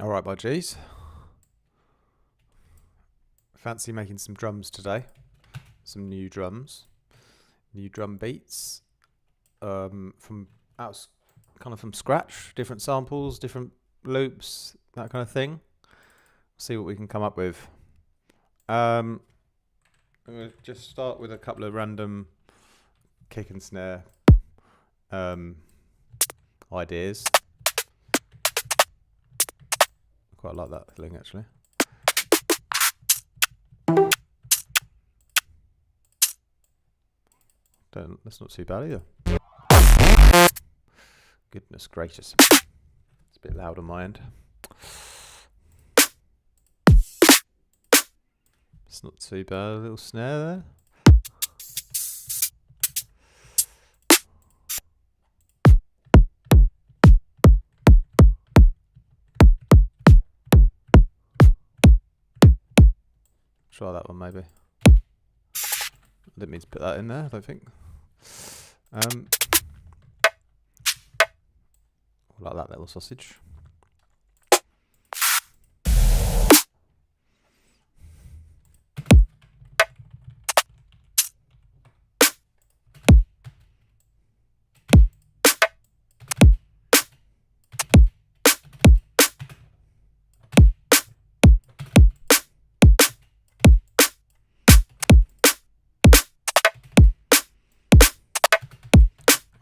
Alright, my G's. Fancy making some drums today. Some new drums. New drum beats. From scratch. Different samples, different loops, that kind of thing. See what we can come up with. I'm going to just start with a couple of random kick and snare ideas. Quite like that feeling, actually. That's not too bad either. Goodness gracious. It's a bit loud on my end. It's not too bad. A little snare there. Try that one maybe. I didn't mean to put that in there, I don't think. Like that little sausage.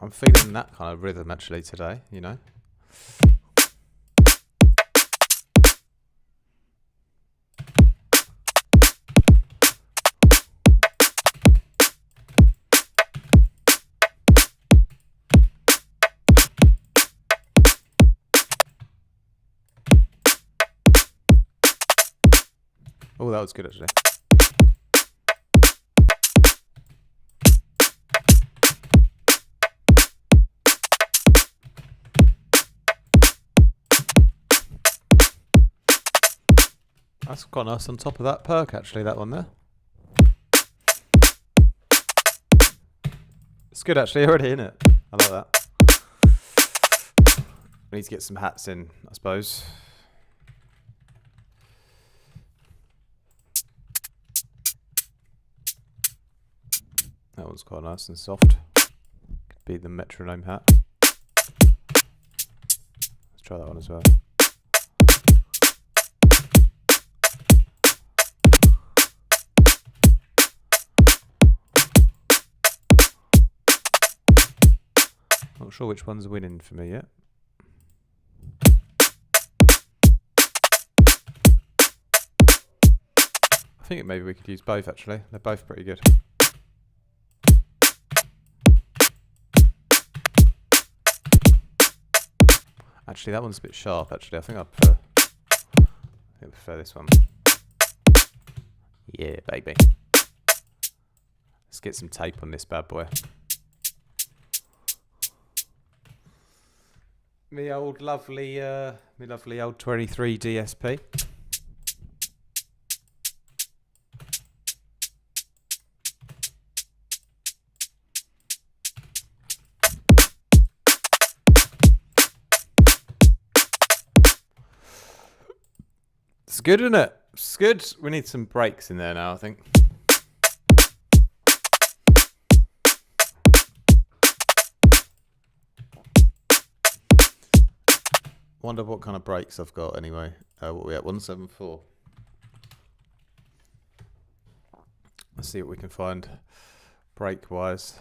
I'm feeling that kind of rhythm actually today, you know. Oh, that was good actually. That's quite nice on top of that perk actually, that one there. It's good actually already, isn't it? I like that. We need to get some hats in, I suppose. That one's quite nice and soft. Could be the metronome hat. Let's try that one as well. Not sure which one's winning for me yet. I think maybe we could use both actually. They're both pretty good. Actually, that one's a bit sharp actually. I think I prefer this one. Yeah, baby. Let's get some tape on this bad boy. Me lovely old 23 DSP. It's good, isn't it? It's good. We need some breaks in there now, I think. Wonder what kind of breaks I've got anyway. What are we at? 174. Let's see what we can find break wise.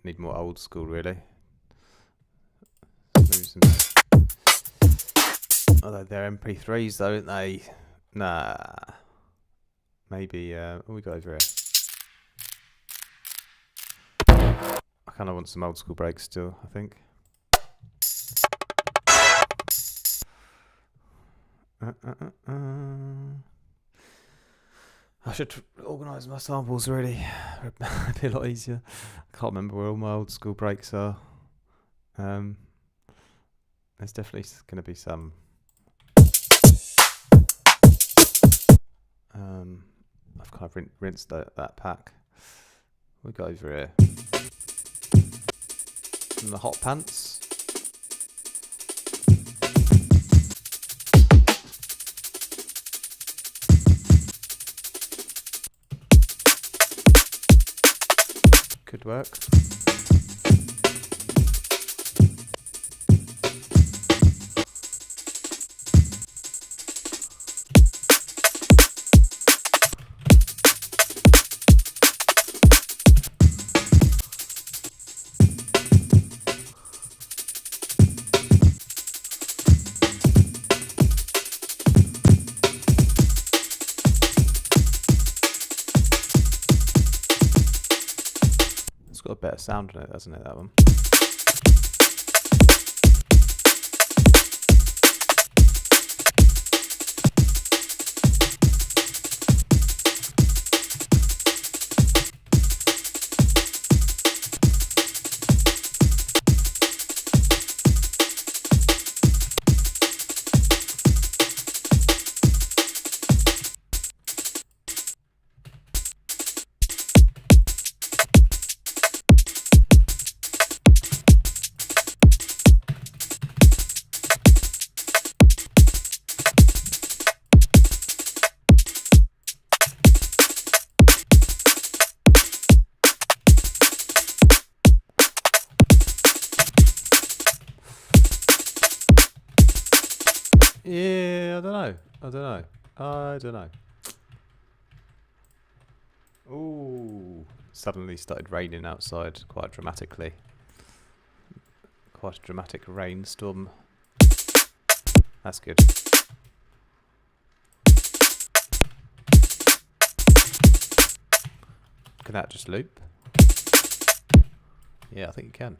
Need more old school really. Although they're MP3s though, aren't they? Nah. Maybe what we got over here? I kind of want some old school breaks still, I think. I should organise my samples really. It'd be a lot easier. I can't remember where all my old school breaks are. There's definitely going to be some. I've kind of rinsed that pack. We got over here. from the hot pants. Could work. Got a better sound on it, doesn't it, that one? Yeah, I don't know. Ooh, suddenly started raining outside quite dramatically. Quite a dramatic rainstorm. That's good. Can that just loop? Yeah, I think you can.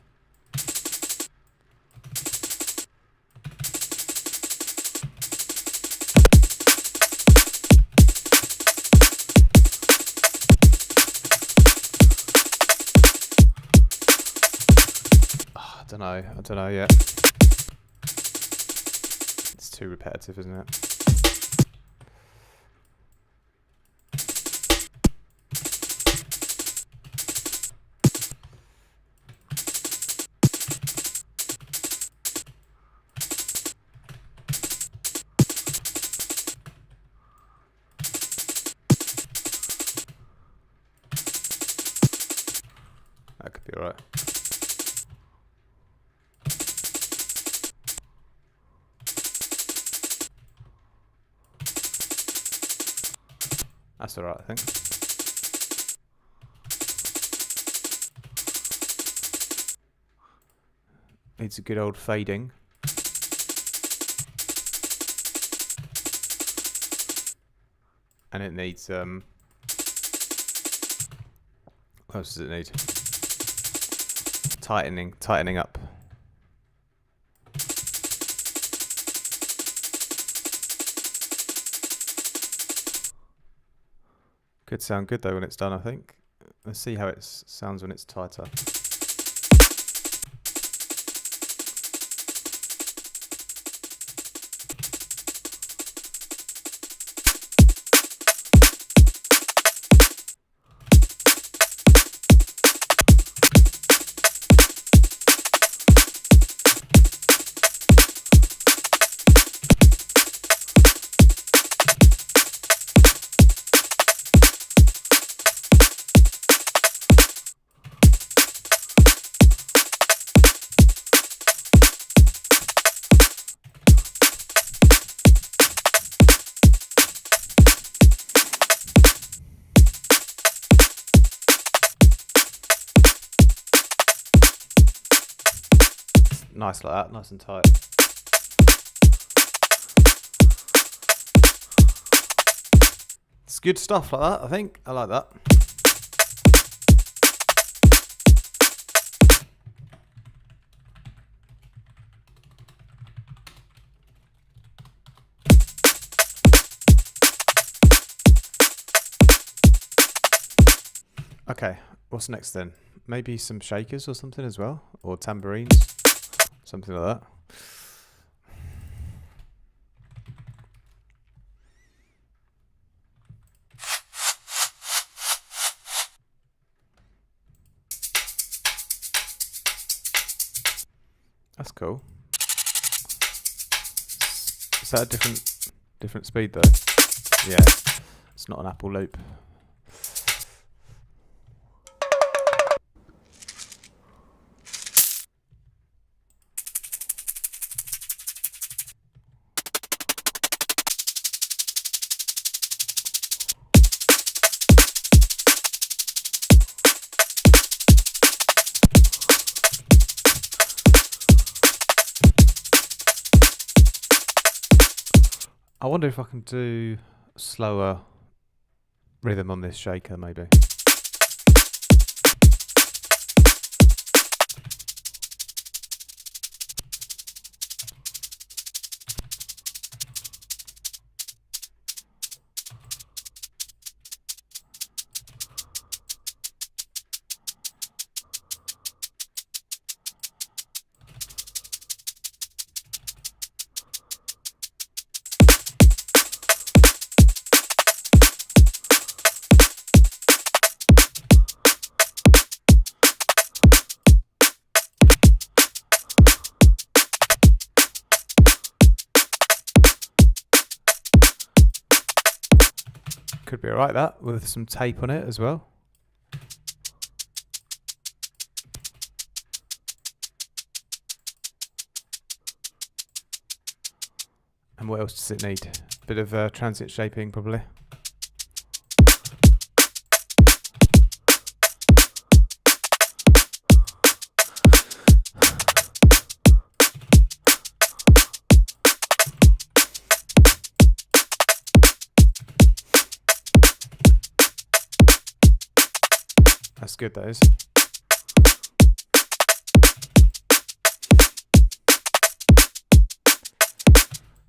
I don't know yet. It's too repetitive, isn't it? That could be alright. That's alright, I think. Needs a good old fading. And it needs what else does it need? Tightening up. Could sound good though when it's done, I think. Let's see how it sounds when it's tighter. Nice like that, nice and tight. It's good stuff like that, I think. I like that. Okay, what's next then? Maybe some shakers or something as well? Or tambourines? Something like that. That's cool. Is that a different speed though? Yeah, it's not an Apple loop. I wonder if I can do slower rhythm on this shaker, maybe. Could be alright that, with some tape on it as well. And what else does it need? A bit of transient shaping probably. That's good, that is.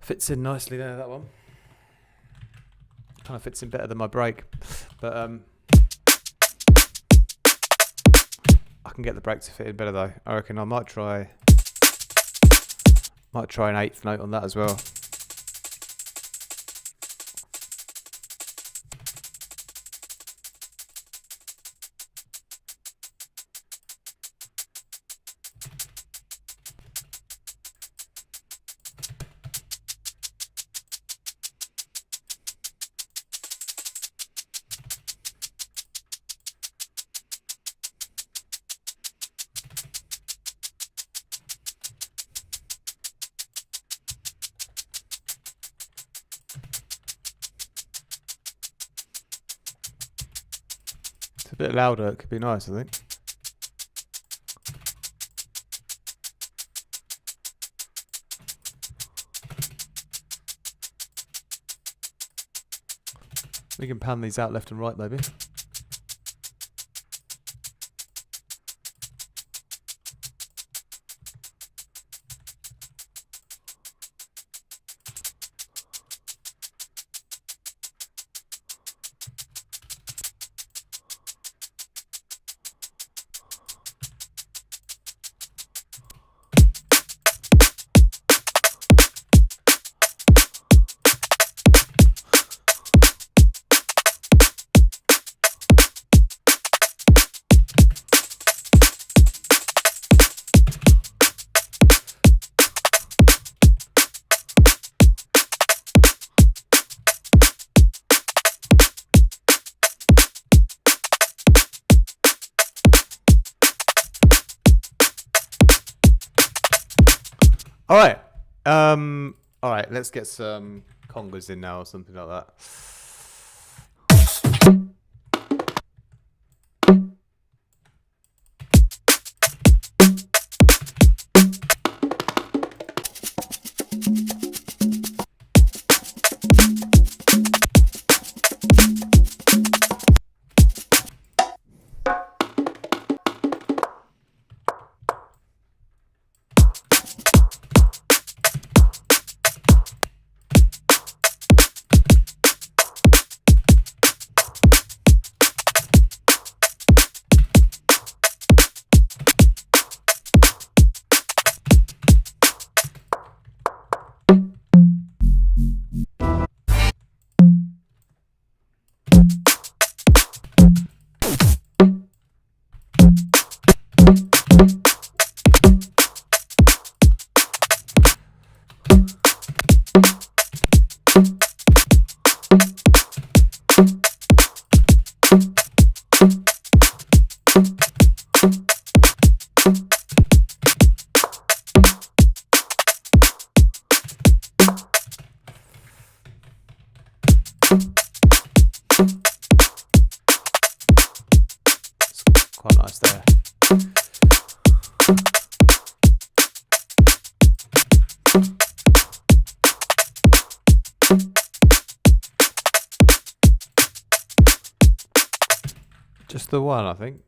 Fits in nicely there, that one. Kind of fits in better than my break, but I can get the break to fit in better though. I reckon I might try an eighth note on that as well. It's a bit louder, it could be nice, I think. We can pan these out left and right, maybe. All right, let's get some congas in now or something like that. It's quite nice there. Just the one, I think.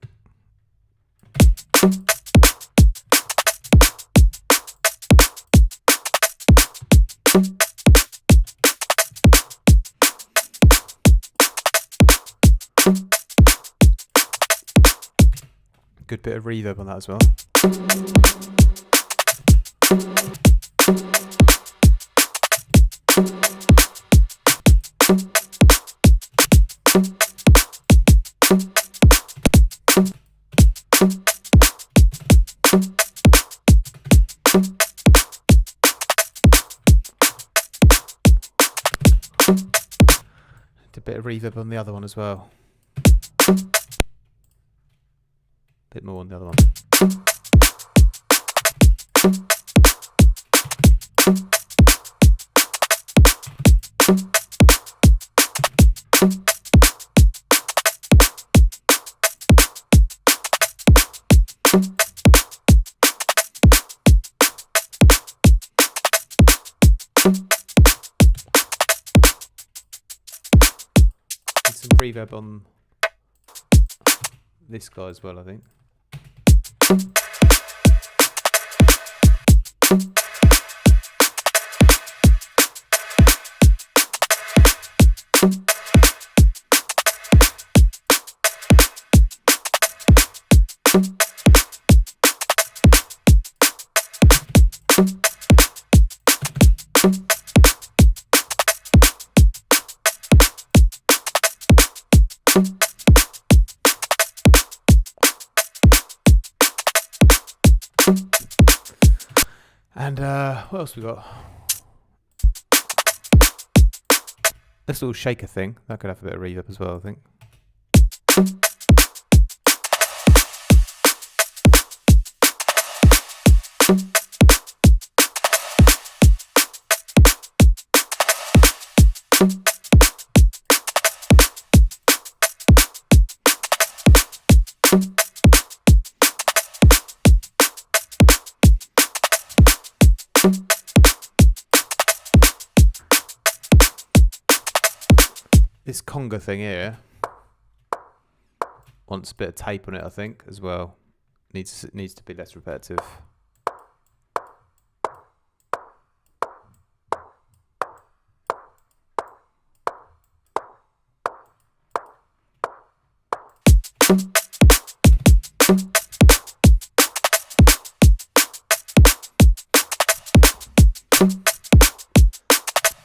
Good bit of reverb on that as well. A bit of reverb on the other one as well. Bit more on the other one. Some reverb on this guy as well, I think. And what else we got? This little shaker thing, that could have a bit of reverb as well, I think. This conga thing here wants a bit of tape on it, I think, as well. Needs to be less repetitive.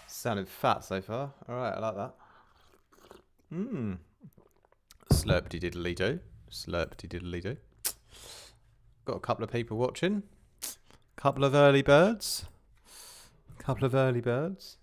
Sounded fat so far. All right, I like that. Slurpty diddly do. Slurpty diddly do. Got a couple of people watching. Couple of early birds. Couple of early birds.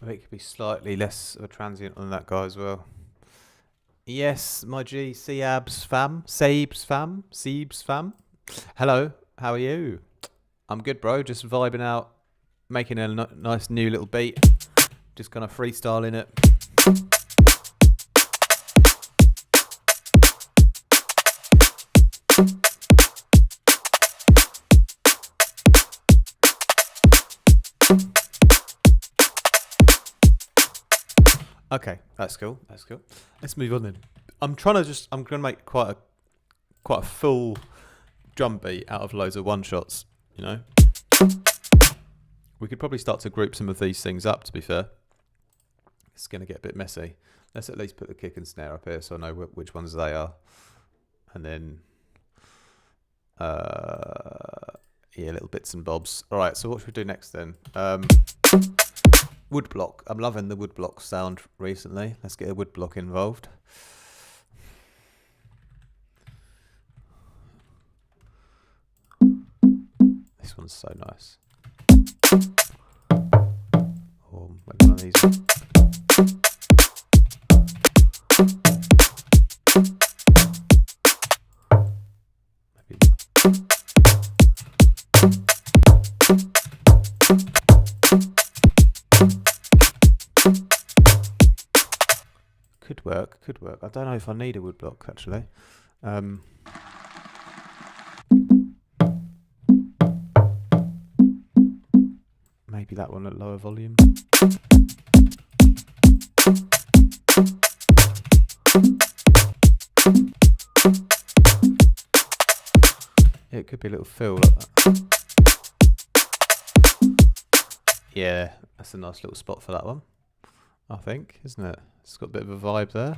It could be slightly less of a transient on that guy as well. Yes, my G, Seabs fam, Seebs fam. Hello, how are you? I'm good, bro. Just vibing out, making a nice new little beat. Just kind of freestyling it. Okay, that's cool. That's cool. Let's move on then. I'm gonna make quite a full drum beat out of loads of one shots, you know, We could probably start to group some of these things up, to be fair. It's going to get a bit messy. Let's at least put the kick and snare up here so I know which ones they are. And then, yeah, little bits and bobs. All right, so what should we do next then? Woodblock. I'm loving the woodblock sound recently. Let's get a woodblock involved. This one's so nice. Or maybe one of these. Maybe. Could work, could work. I don't know if I need a woodblock actually. Maybe that one at lower volume. Yeah, it could be a little fill like that. Yeah, that's a nice little spot for that one, I think, isn't it? It's got a bit of a vibe there.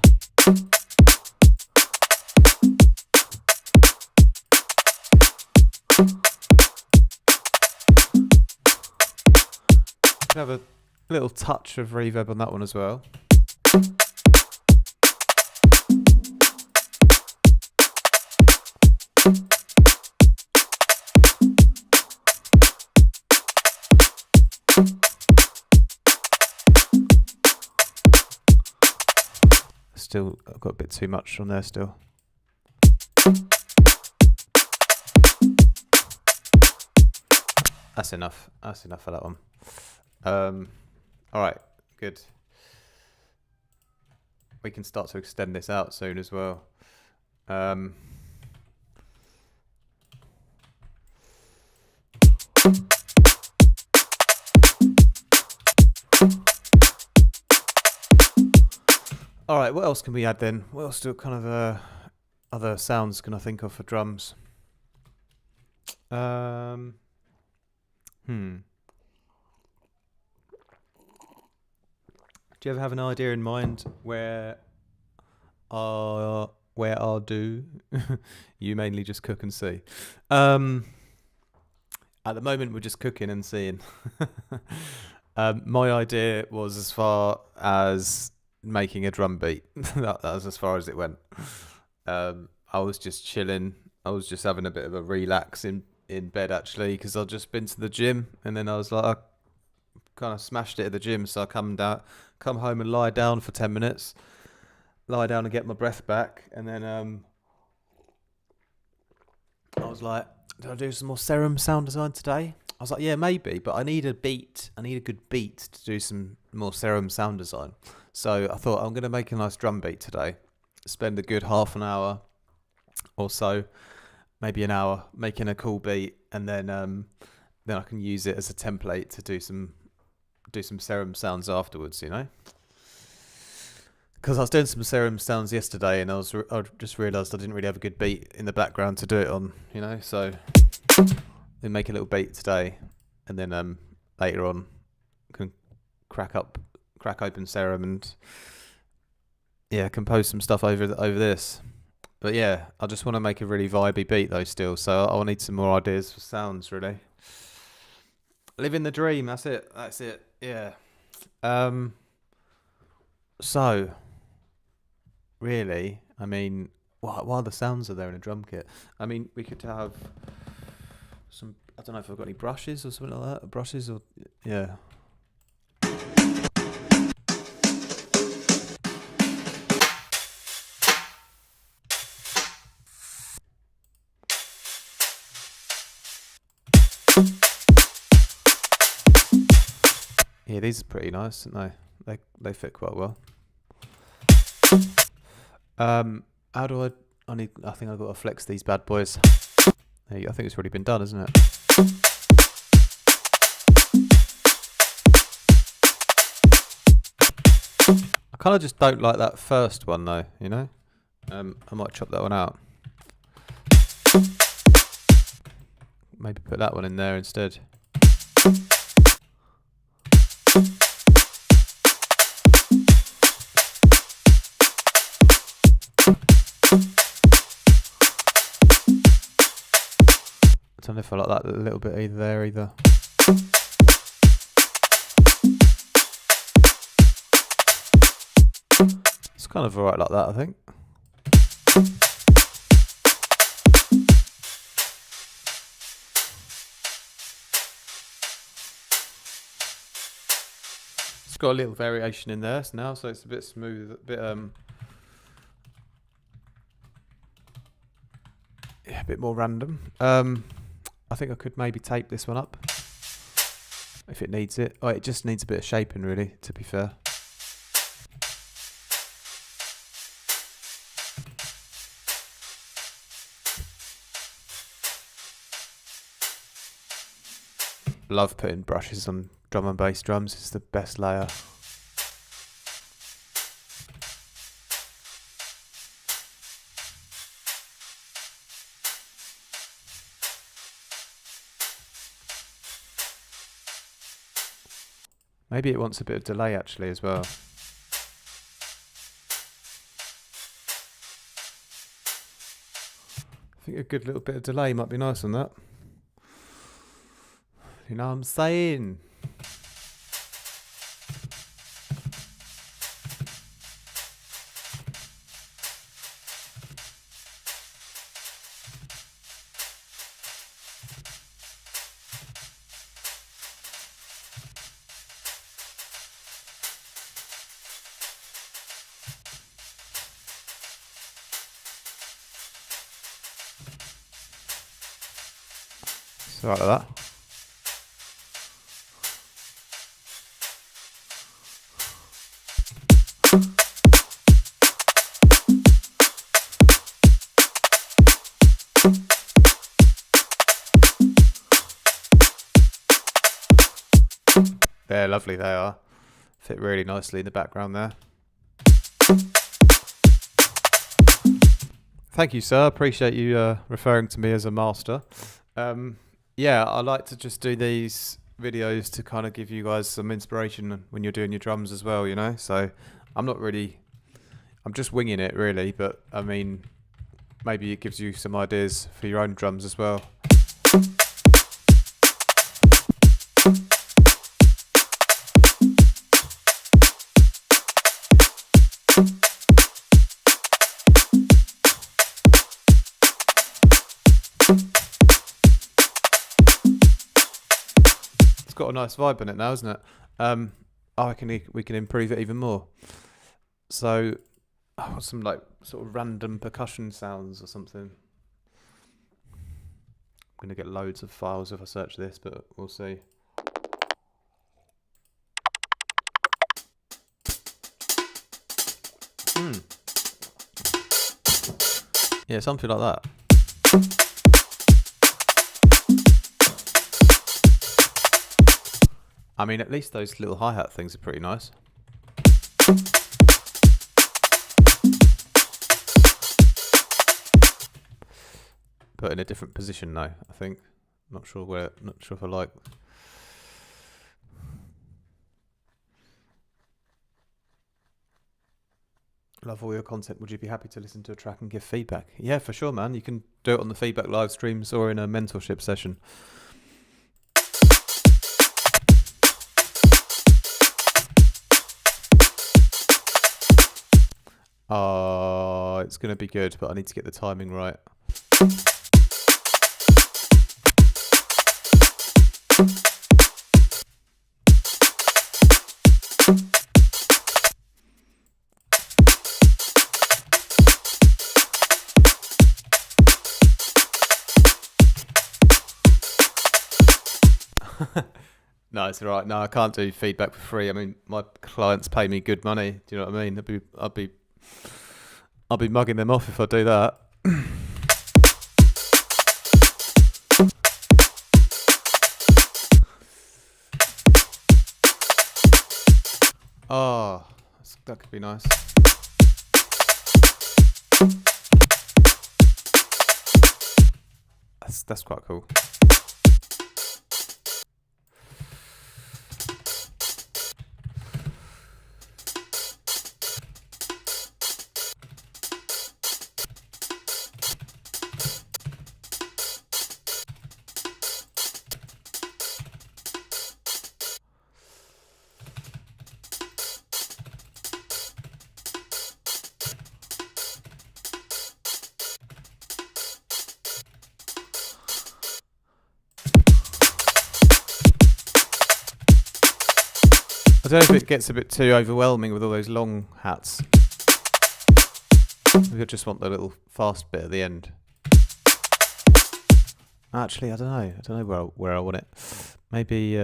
Could have a little touch of reverb on that one as well. Still, I've got a bit too much on there still. That's enough. That's enough for that one. All right, good. We can start to extend this out soon as well. All right, what else can we add then? What else do kind of other sounds can I think of for drums? Do you ever have an idea in mind where I'll do? You mainly just cook and see. At the moment, we're just cooking and seeing. My idea was as far as making a drum beat. That was as far as it went. I was just chilling. I was just having a bit of a relax in bed actually, because I'd just been to the gym, and then I was like, I kind of smashed it at the gym, so I come home and lie down for 10 minutes, lie down and get my breath back, and then I was like, did I do some more Serum sound design today? I was like, yeah, maybe, but I need a beat. I need a good beat to do some more Serum sound design. So I thought, I'm going to make a nice drum beat today. Spend a good half an hour or so, maybe an hour, making a cool beat, and then I can use it as a template to do some Serum sounds afterwards, you know? Because I was doing some Serum sounds yesterday, and I just realised I didn't really have a good beat in the background to do it on, you know? So then make a little beat today, and then later on can crack open Serum and compose some stuff over this. But yeah, I just want to make a really vibey beat though still, so I'll need some more ideas for sounds really. Living the dream, that's it, yeah. So really, I mean, while the sounds are there in a drum kit, I mean, we could have some, I don't know if I've got any brushes or something like that, brushes or, yeah. Yeah, these are pretty nice, aren't they? They fit quite well. How do I think I've got to flex these bad boys. There you go. I think it's already been done, isn't it? I kind of just don't like that first one though, you know? I might chop that one out. Maybe put that one in there instead. know if I like that a little bit either there either. It's kind of alright like that, I think. It's got a little variation in there now, so it's a bit smooth, a bit yeah, a bit more random. I think I could maybe tape this one up if it needs it. Oh, it just needs a bit of shaping, really, to be fair. Love putting brushes on drum and bass drums. It's the best layer. Maybe it wants a bit of delay actually as well. I think a good little bit of delay might be nice on that. You know what I'm saying? So like that. They're lovely, they are. Fit really nicely in the background there. Thank you, sir. Appreciate you referring to me as a master. Yeah, I like to just do these videos to kind of give you guys some inspiration when you're doing your drums as well, you know? So I'm just winging it really, but I mean, maybe it gives you some ideas for your own drums as well. Got a nice vibe in it now, isn't it? I reckon we can improve it even more. So, some like sort of random percussion sounds or something. I'm gonna get loads of files if I search this, but we'll see. Yeah, something like that. I mean, at least those little hi-hat things are pretty nice. But in a different position though, I think. Not sure if I like. Love all your content. Would you be happy to listen to a track and give feedback? Yeah, for sure, man. You can do it on the feedback live streams or in a mentorship session. Oh, it's going to be good, but I need to get the timing right. No, it's all right. No, I can't do feedback for free. I mean, my clients pay me good money. Do you know what I mean? I'll be mugging them off if I do that. Oh, that could be nice. That's quite cool. I don't know if it gets a bit too overwhelming with all those long hats. Maybe I just want the little fast bit at the end. Actually, I don't know. I don't know where I want it. Maybe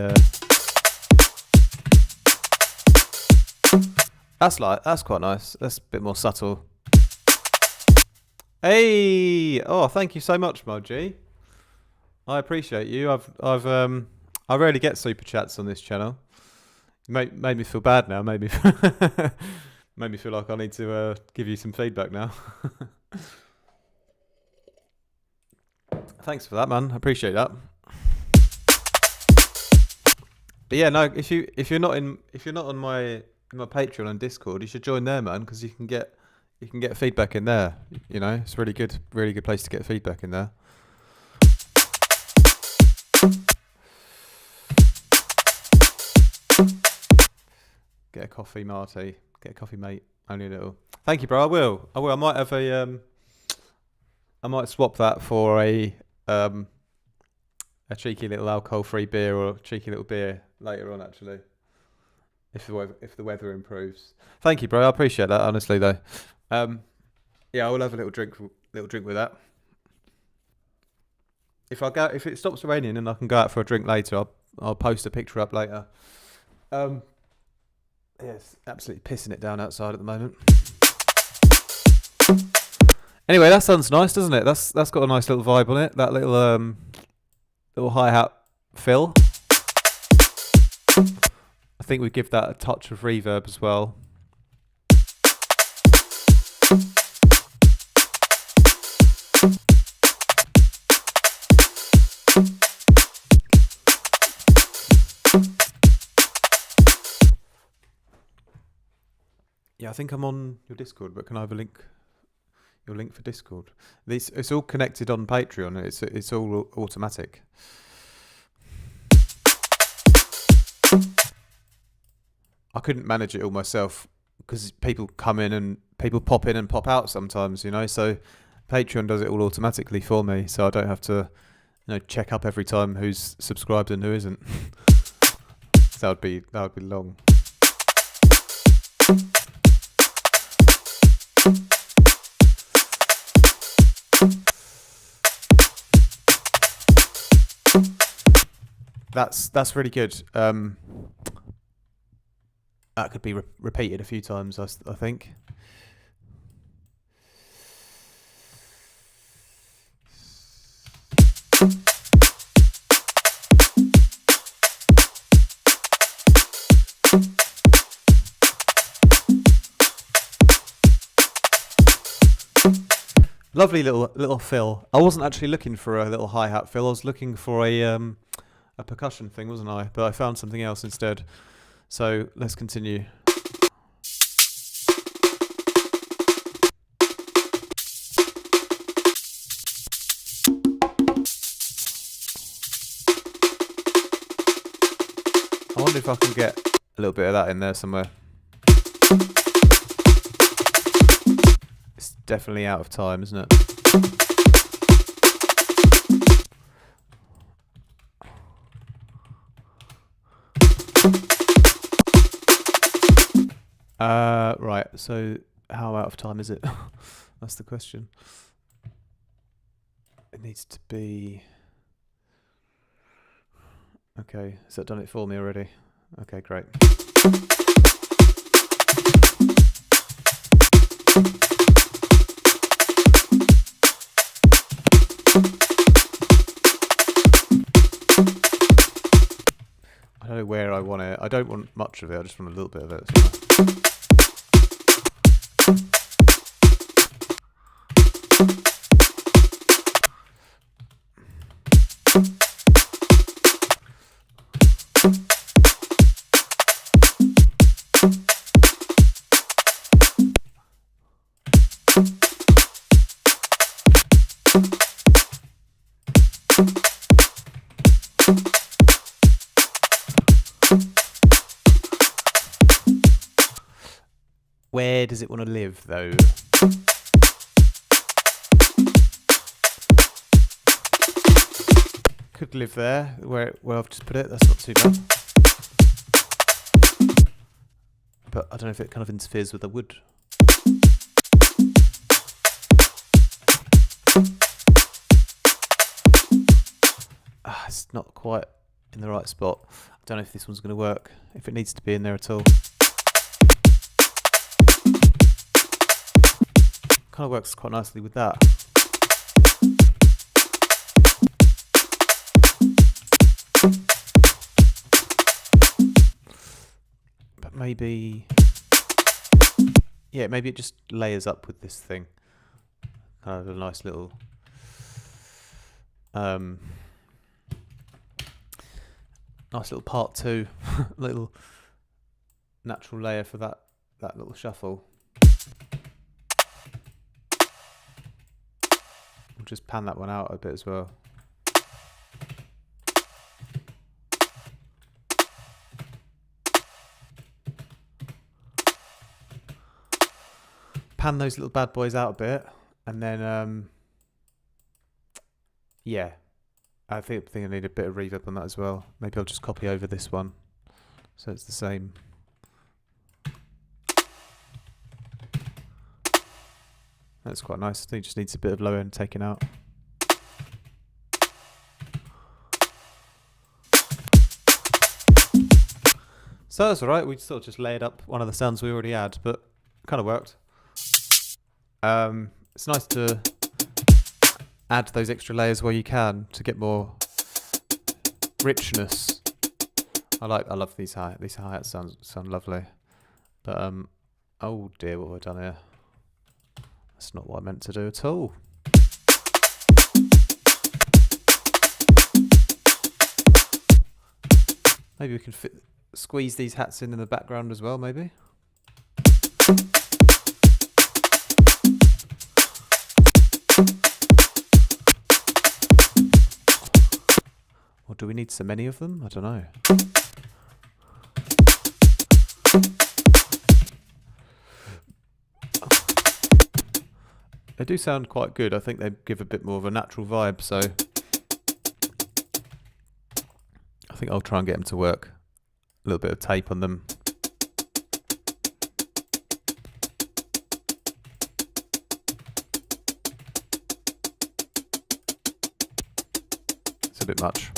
that's quite nice. That's a bit more subtle. Hey! Oh, thank you so much, Moji. I appreciate you. I rarely get super chats on this channel. Made me feel bad now. Made me feel like I need to give you some feedback now. Thanks for that, man. I appreciate that. But yeah, no. If you're not on my Patreon and Discord, you should join there, man, because you can get feedback in there. You know, it's really good place to get feedback in there. Get a coffee, Marty. Get a coffee, mate. Only a little. Thank you, bro. I will. I might have a. I might swap that for a cheeky little alcohol-free beer or a cheeky little beer later on, actually, if the weather improves. Thank you, bro. I appreciate that, honestly, though. Yeah, I will have a little drink with that. If it stops raining and I can go out for a drink later, I'll post a picture up later. Yeah, it's absolutely pissing it down outside at the moment. Anyway, that sounds nice, doesn't it? That's got a nice little vibe on it. That little hi-hat fill. I think we give that a touch of reverb as well. Yeah, I think I'm on your Discord, but can I have your link for Discord? It's all connected on Patreon. It's all automatic. I couldn't manage it all myself because people come in and people pop in and pop out sometimes, you know. So Patreon does it all automatically for me, so I don't have to, check up every time who's subscribed and who isn't. So that would be long. That's really good. That could be repeated a few times, I think. Lovely little fill. I wasn't actually looking for a little hi-hat fill. I was looking for a percussion thing, wasn't I? But I found something else instead. So let's continue. I wonder if I can get a little bit of that in there somewhere. It's definitely out of time, isn't it? Right, so how out of time is it? That's the question. It needs to be... Okay, has that done it for me already? Okay, great. I don't know where I want it. I don't want much of it, I just want a little bit of it. Where does it want to live, though? Could live there, where I've just put it. That's not too bad. but I don't know if it kind of interferes with the wood. It's not quite in the right spot. I don't know if this one's going to work, if it needs to be in there at all. Kind of works quite nicely with that. But maybe, yeah, maybe it just layers up with this thing. Kind of a nice little part two, little natural layer for that little shuffle. We'll just pan that one out a bit as well. Pan those little bad boys out a bit, and then yeah, I think I need a bit of reverb on that as well. Maybe I'll just copy over this one so it's the same. That's quite nice. I think it just needs a bit of low end taken out. So that's alright, we sort of just layered up one of the sounds we already had, but it kind of worked. It's nice to add those extra layers where you can to get more richness. I love these hi-hats sound lovely. But oh dear, what have I done here? That's not what I meant to do at all. Maybe we can squeeze these hats in the background as well, maybe. Or do we need so many of them? I don't know. They do sound quite good. I think they give a bit more of a natural vibe, so I think I'll try and get them to work. A little bit of tape on them. It's a bit much.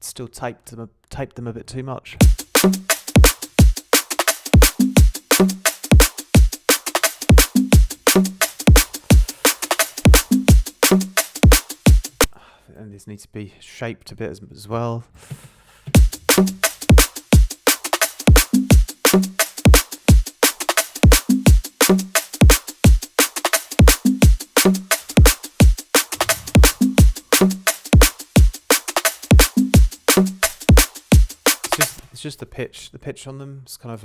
Still taped them a bit too much. And this needs to be shaped a bit as well. It's just the pitch on them is kind of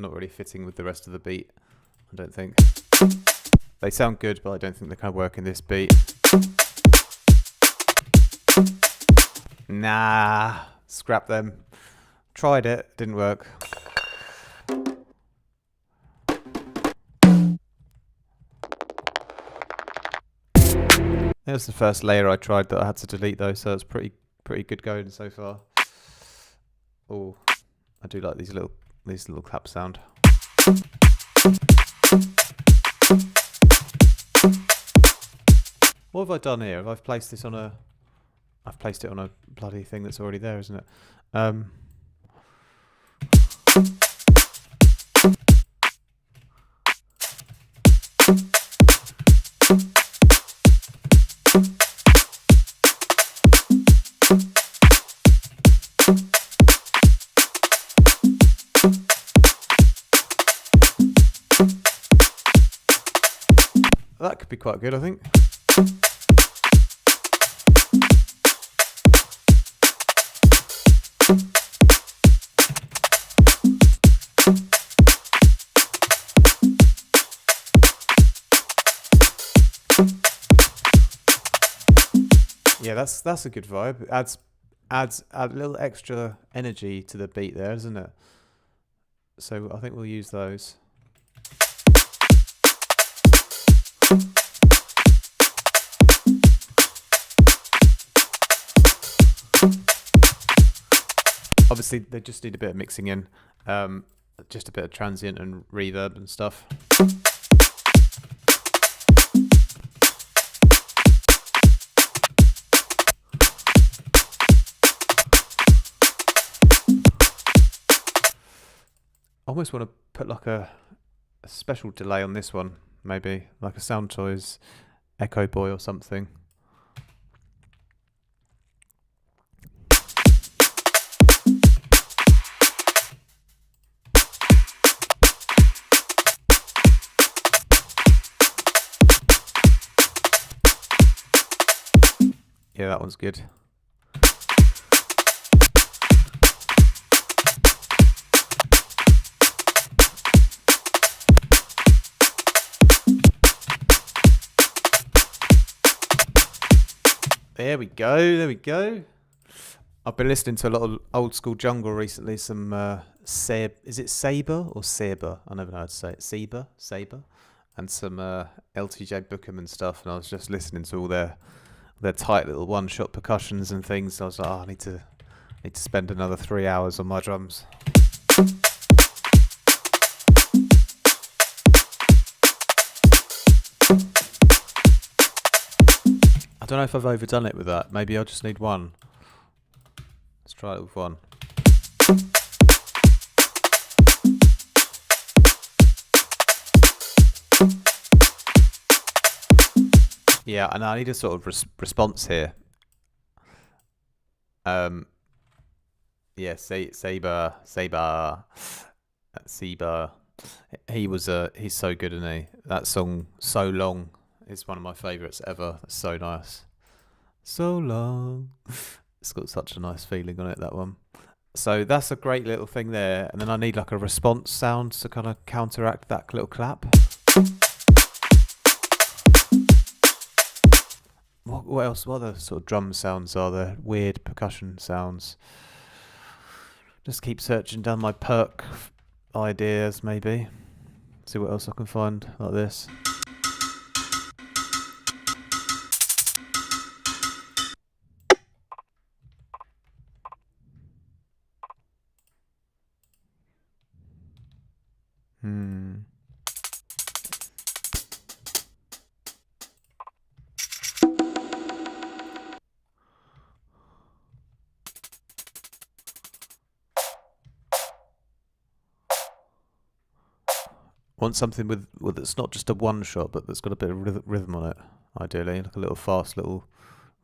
not really fitting with the rest of the beat, I don't think. They sound good, but I don't think they kind of work in this beat. Nah, scrap them. Tried it, didn't work. That was the first layer I tried that I had to delete though, so it's pretty good going so far. Oh, I do like these little clap sound. What have I done here? I've placed it on a bloody thing that's already there, isn't it? That could be quite good, I think. Yeah, that's a good vibe. It adds a little extra energy to the beat there, isn't it? So I think we'll use those. Obviously, they just need a bit of mixing in, just a bit of transient and reverb and stuff. I almost want to put like a special delay on this one, maybe like a Sound Toys Echo Boy or something. Yeah, that one's good. There we go, there we go. I've been listening to a lot of old school jungle recently, some is it Sabre or Sabre? I never know how to say it. Sabre, and some LTJ Bookham and stuff, and I was just listening to all their tight little one-shot percussions and things. I was like, oh, I need to spend another 3 hours on my drums. I don't know if I've overdone it with that. Maybe I'll just need one. Let's try it with one. Yeah, and I need a sort of response here. Yeah, Saber. He's so good, isn't he? That song, So Long, is one of my favourites ever. It's so nice. So long. It's got such a nice feeling on it, that one. So that's a great little thing there. And then I need like a response sound to kind of counteract that little clap. What else? What other sort of drum sounds are there? Weird percussion sounds. Just keep searching down my perk ideas, maybe. See what else I can find like this. Want something with that's not just a one shot, but that's got a bit of rhythm on it. Ideally, like a little fast, little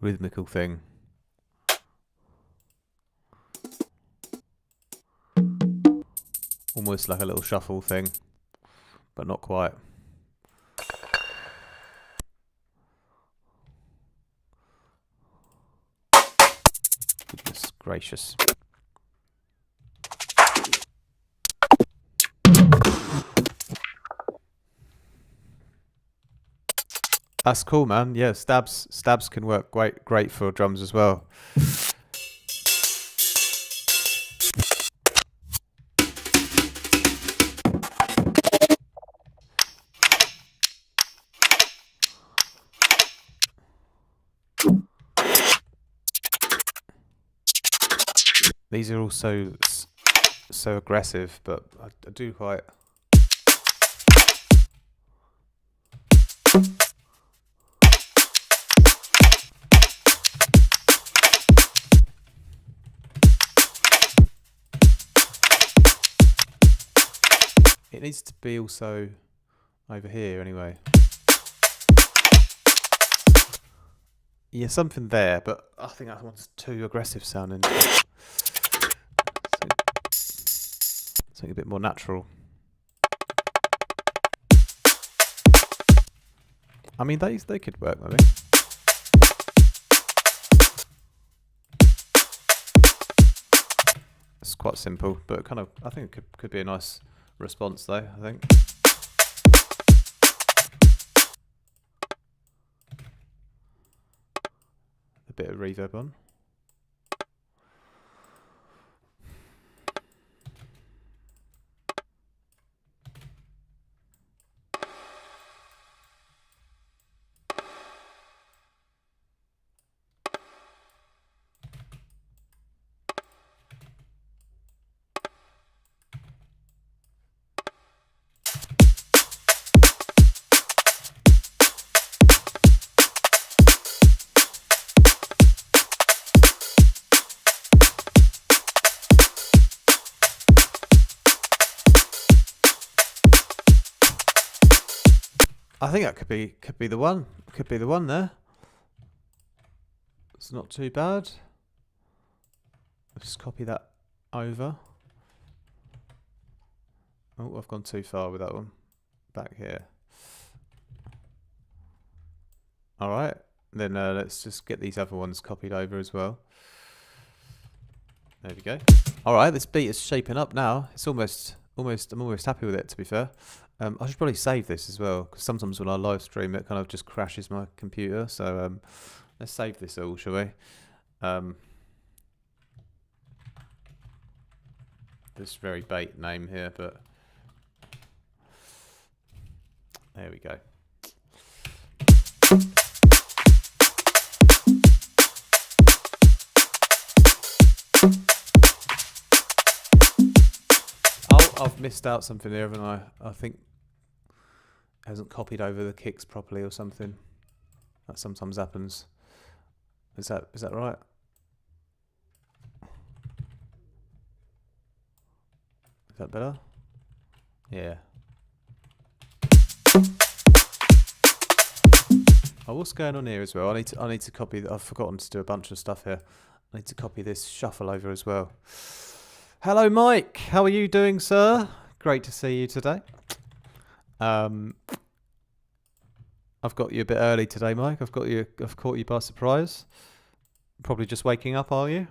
rhythmical thing. Almost like a little shuffle thing, but not quite. Goodness gracious. That's cool, man. Yeah, stabs can work great for drums as well. These are also so aggressive, but I do quite. It needs to be also over here anyway. Yeah, something there, but I think that one's too aggressive sounding. Something a bit more natural. I mean, they could work maybe. It's quite simple, but kind of I think it could be a nice response though, I think. a bit of reverb on. I think that could be the one. Could be the one there. It's not too bad. Let's just copy that over. Oh, I've gone too far with that one. Back here. All right. Then let's just get these other ones copied over as well. There we go. All right, this beat is shaping up now. It's almost. I'm almost happy with it, to be fair. I should probably save this as well, because sometimes when I live stream, it kind of just crashes my computer. So let's save this all, shall we? This very bait name here, but there we go. Oh, I've missed out something there, haven't I? I think it hasn't copied over the kicks properly or something. That sometimes happens. Is that right? Is that better? Yeah. Oh, what's going on here as well? I need to copy. I've forgotten to do a bunch of stuff here. I need to copy this shuffle over as well. Hello, Mike. How are you doing, sir? Great to see you today. I've got you a bit early today, Mike. I've caught you by surprise. Probably just waking up, are you?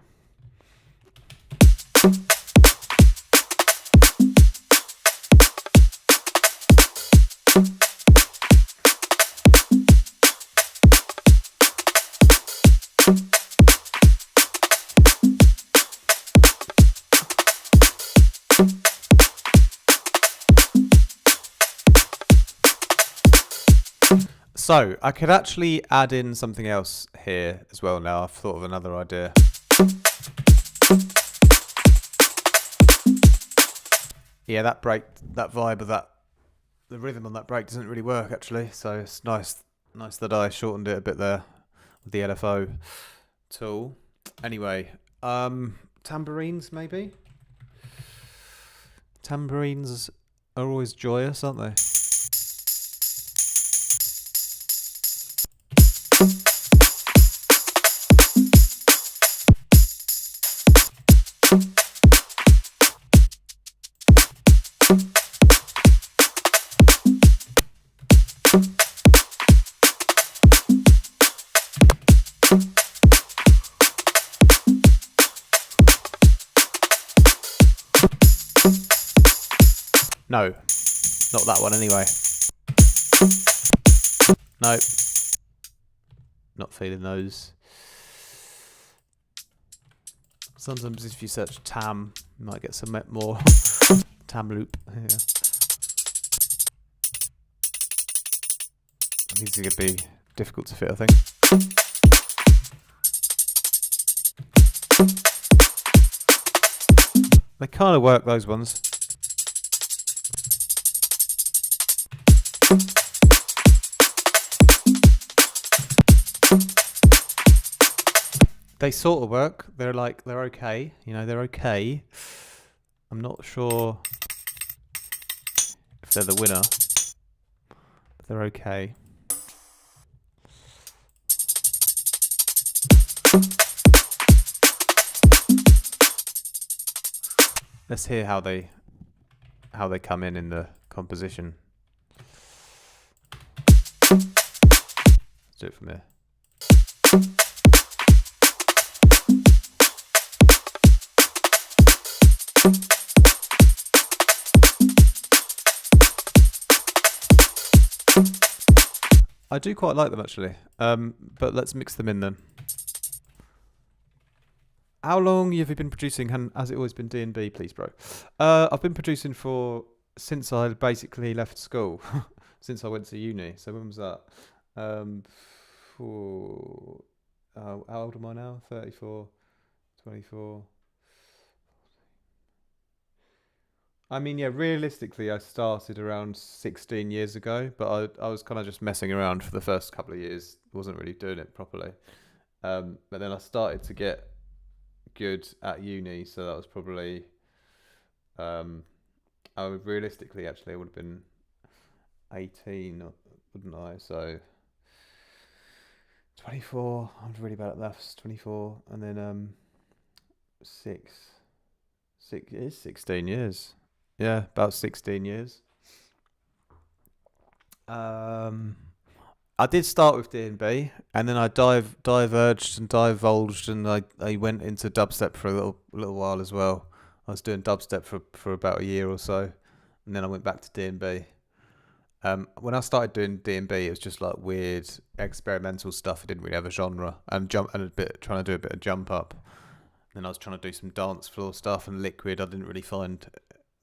So, I could actually add in something else here as well now. I've thought of another idea. Yeah, that break, that vibe of the rhythm on that break doesn't really work actually. So it's nice that I shortened it a bit there with the LFO tool. Anyway, tambourines maybe? Tambourines are always joyous, aren't they? No, not that one anyway. No, not feeling those. Sometimes if you search tam, you might get some more tam loop here. These are going to be difficult to fit, I think. They kind of work, those ones. They sort of work. They're okay. You know, they're okay. I'm not sure if they're the winner, but they're okay. Let's hear how they come in the composition. Let's do it from there. I do quite like them actually, but let's mix them in then. How long have you been producing, and has it always been DNB, please, bro? I've been producing since I basically left school, since I went to uni. So when was that? Um, for, how old am I now? 34, 24. I mean, yeah, realistically, I started around 16 years ago, but I was kind of just messing around for the first couple of years. Wasn't really doing it properly. But then I started to get good at uni, so that was probably, um, I would realistically, actually, I would have been 18, wouldn't I? So 24, I'm really bad at maths, 24, and then six, it is 16 years. Yeah, about 16 years. Um, I did start with DNB, and then I diverged and divulged, and I went into dubstep for a little while as well. I was doing dubstep for about a year or so, and then I went back to DNB. When I started doing DNB, it was just like weird experimental stuff. It didn't really have a genre, and trying to do a bit of jump up. Then I was trying to do some dance floor stuff and liquid. I didn't really find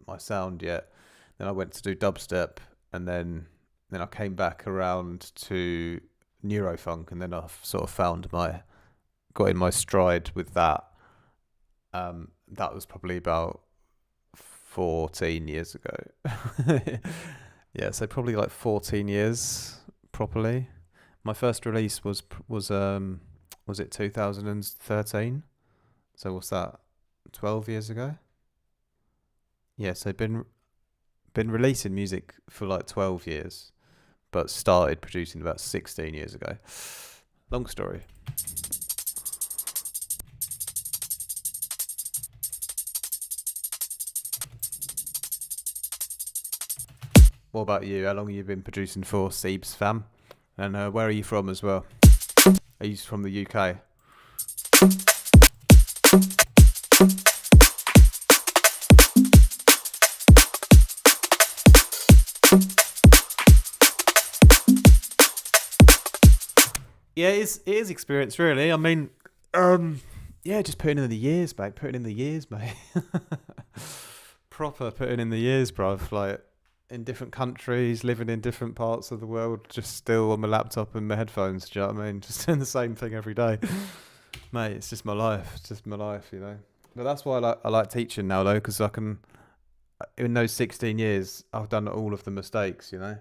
my sound yet. Then I went to do dubstep, and then I came back around to neurofunk, and then I sort of got in my stride with that. That was probably about 14 years ago. Yeah, so probably like 14 years properly. My first release was it 2013? So what's that? 12 years ago? Yeah, so been releasing music for like 12 years, but started producing about 16 years ago. Long story. What about you? How long have you been producing for, Seebs fam? And where are you from as well? Are you from the UK? Yeah, it is experience, really. I mean, yeah, just putting in the years, mate. Proper putting in the years, bruv. Like, in different countries, living in different parts of the world, just still on my laptop and my headphones. Do you know what I mean? Just doing the same thing every day, mate. It's just my life. It's just my life, you know. But that's why I like teaching now, though, because I can. In those 16 years, I've done all of the mistakes, you know.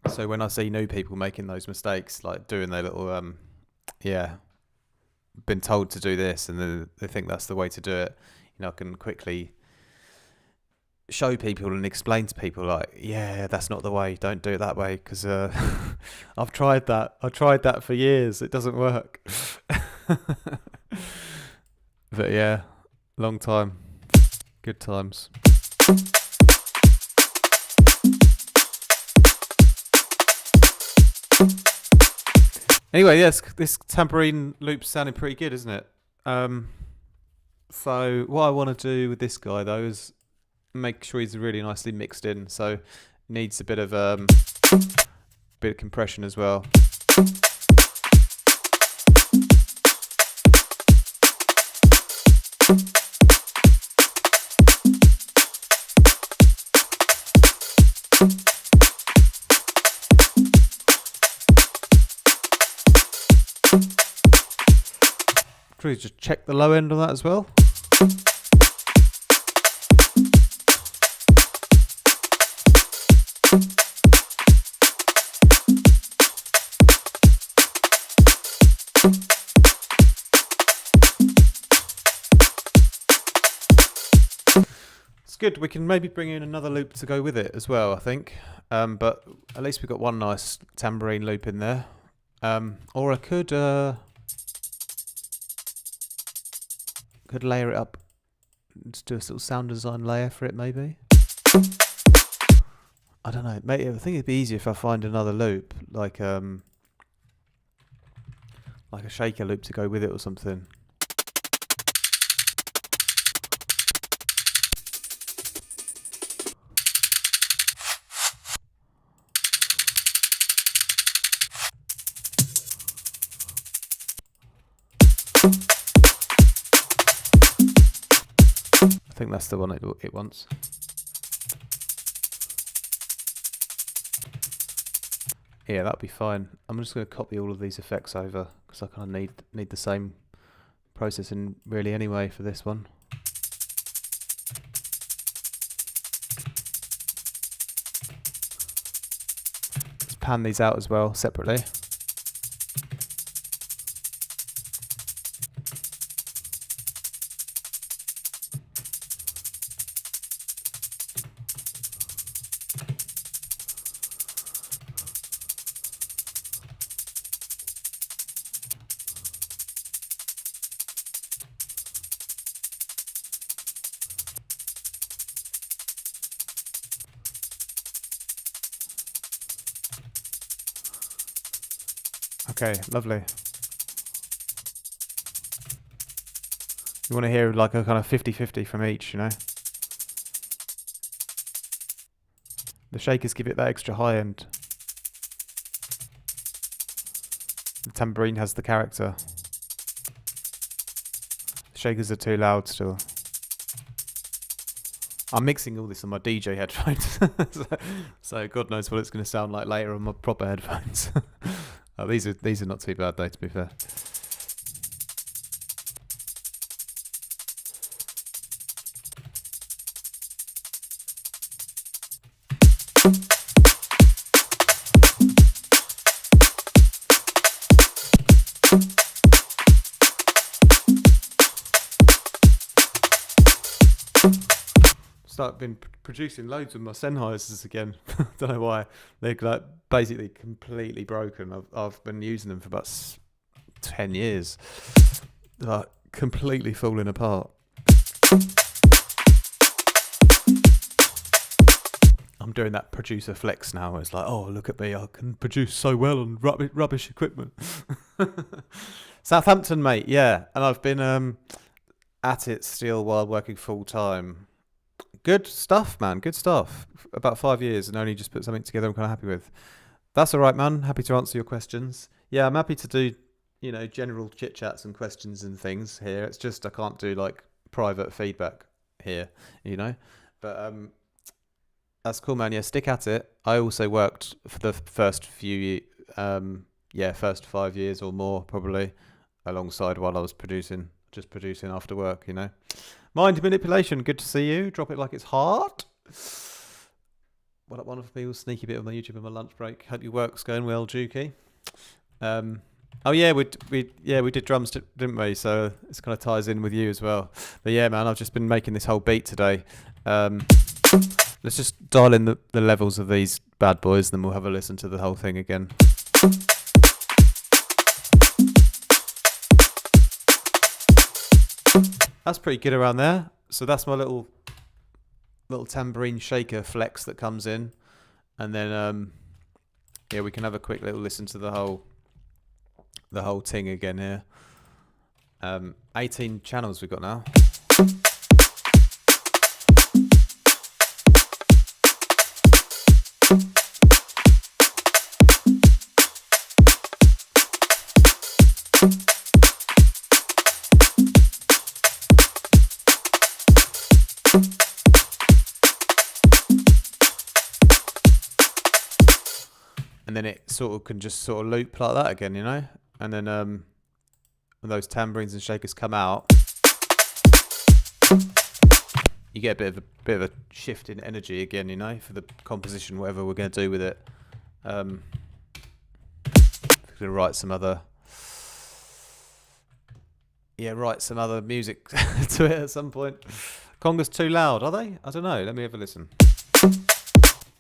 So when I see new people making those mistakes, like doing their little, yeah, been told to do this, and then they think that's the way to do it, you know, I can quickly show people and explain to people, like, yeah, that's not the way. Don't do it that way, because I've tried that. I tried that for years. It doesn't work. But yeah, long time, good times. Anyway, yes, this tambourine loop's sounding pretty good, isn't it? So what I want to do with this guy, though, is make sure he's really nicely mixed in. So needs a bit of compression as well. Probably just check the low end on that as well. It's good. We can maybe bring in another loop to go with it as well, I think. But at least we've got one nice tambourine loop in there. Or I could layer it up. Just do a little sound design layer for it, maybe. I don't know. Maybe I think it'd be easier if I find another loop, like a shaker loop to go with it or something. think that's the one it wants. Yeah, that'd be fine. I'm just going to copy all of these effects over because I kind of need the same processing really anyway for this one. Let's pan these out as well separately. Okay, lovely. You want to hear like a kind of 50-50 from each, you know? The shakers give it that extra high end. The tambourine has the character. The shakers are too loud still. I'm mixing all this on my DJ headphones. so God knows what it's going to sound like later on my proper headphones. Oh, these are not too bad though, to be fair. Been producing loads of my Sennheisers again. Don't know why. They're like basically completely broken. I've been using them for about 10 years. Like completely falling apart. I'm doing that producer flex now. It's like, oh, look at me. I can produce so well on rubbish equipment. Southampton, mate. Yeah. And I've been at it still while working full time. Good stuff, man. Good stuff. About 5 years and only just put something together I'm kind of happy with. That's all right, man. Happy to answer your questions. Yeah, I'm happy to do, you know, general chit chats and questions and things here. It's just I can't do like private feedback here, you know. But that's cool, man. Yeah, stick at it. I also worked for the first 5 years or more probably alongside while I was producing after work, you know. Mind manipulation, good to see you. Drop it like it's hot. What up, wonderful people? Sneaky bit of my YouTube on my lunch break. Hope your work's going well, Juki. Oh yeah, we did drums, didn't we? So it kind of ties in with you as well. But yeah, man, I've just been making this whole beat today. Let's just dial in the levels of these bad boys, then we'll have a listen to the whole thing again. That's pretty good around there. So that's my little tambourine shaker flex that comes in, and then yeah, we can have a quick little listen to the whole thing again here. 18 channels we've got now. And then it sort of can just sort of loop like that again, you know? And then when those tambourines and shakers come out, you get a bit of a shift in energy again, you know, for the composition, whatever we're going to do with it. We're going to write some other music to it at some point. Congas too loud, are they? I don't know. Let me have a listen.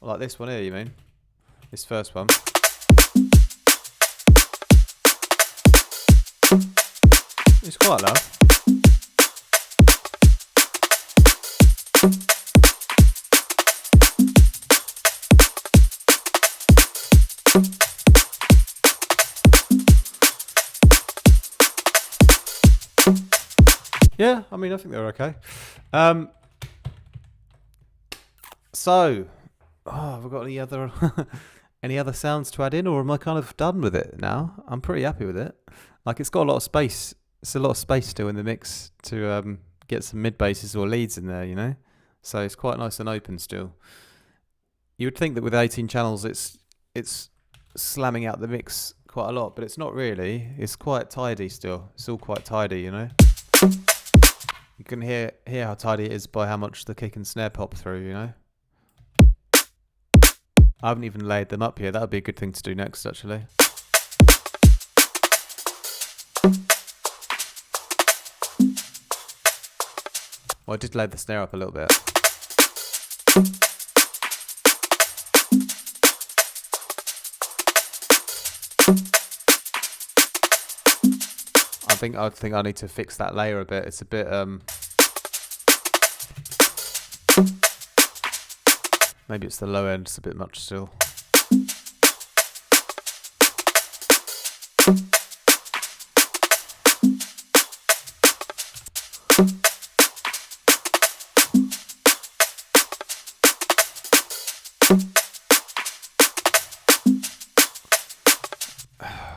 Like this one here, you mean? This first one. It's quite loud. Yeah, I mean, I think they're okay. So, have I got any other any other sounds to add in, or am I kind of done with it now? I'm pretty happy with it. Like, it's got a lot of space. It's a lot of space still in the mix to get some mid basses or leads in there, you know. So it's quite nice and open still. You would think that with 18 channels, it's slamming out the mix quite a lot, but it's not really. It's quite tidy still. It's all quite tidy, you know. You can hear how tidy it is by how much the kick and snare pop through, you know. I haven't even laid them up here. That would be a good thing to do next, actually. Well, I did lay the snare up a little bit. I think I need to fix that layer a bit. It's a bit maybe it's the low end, it's a bit much still.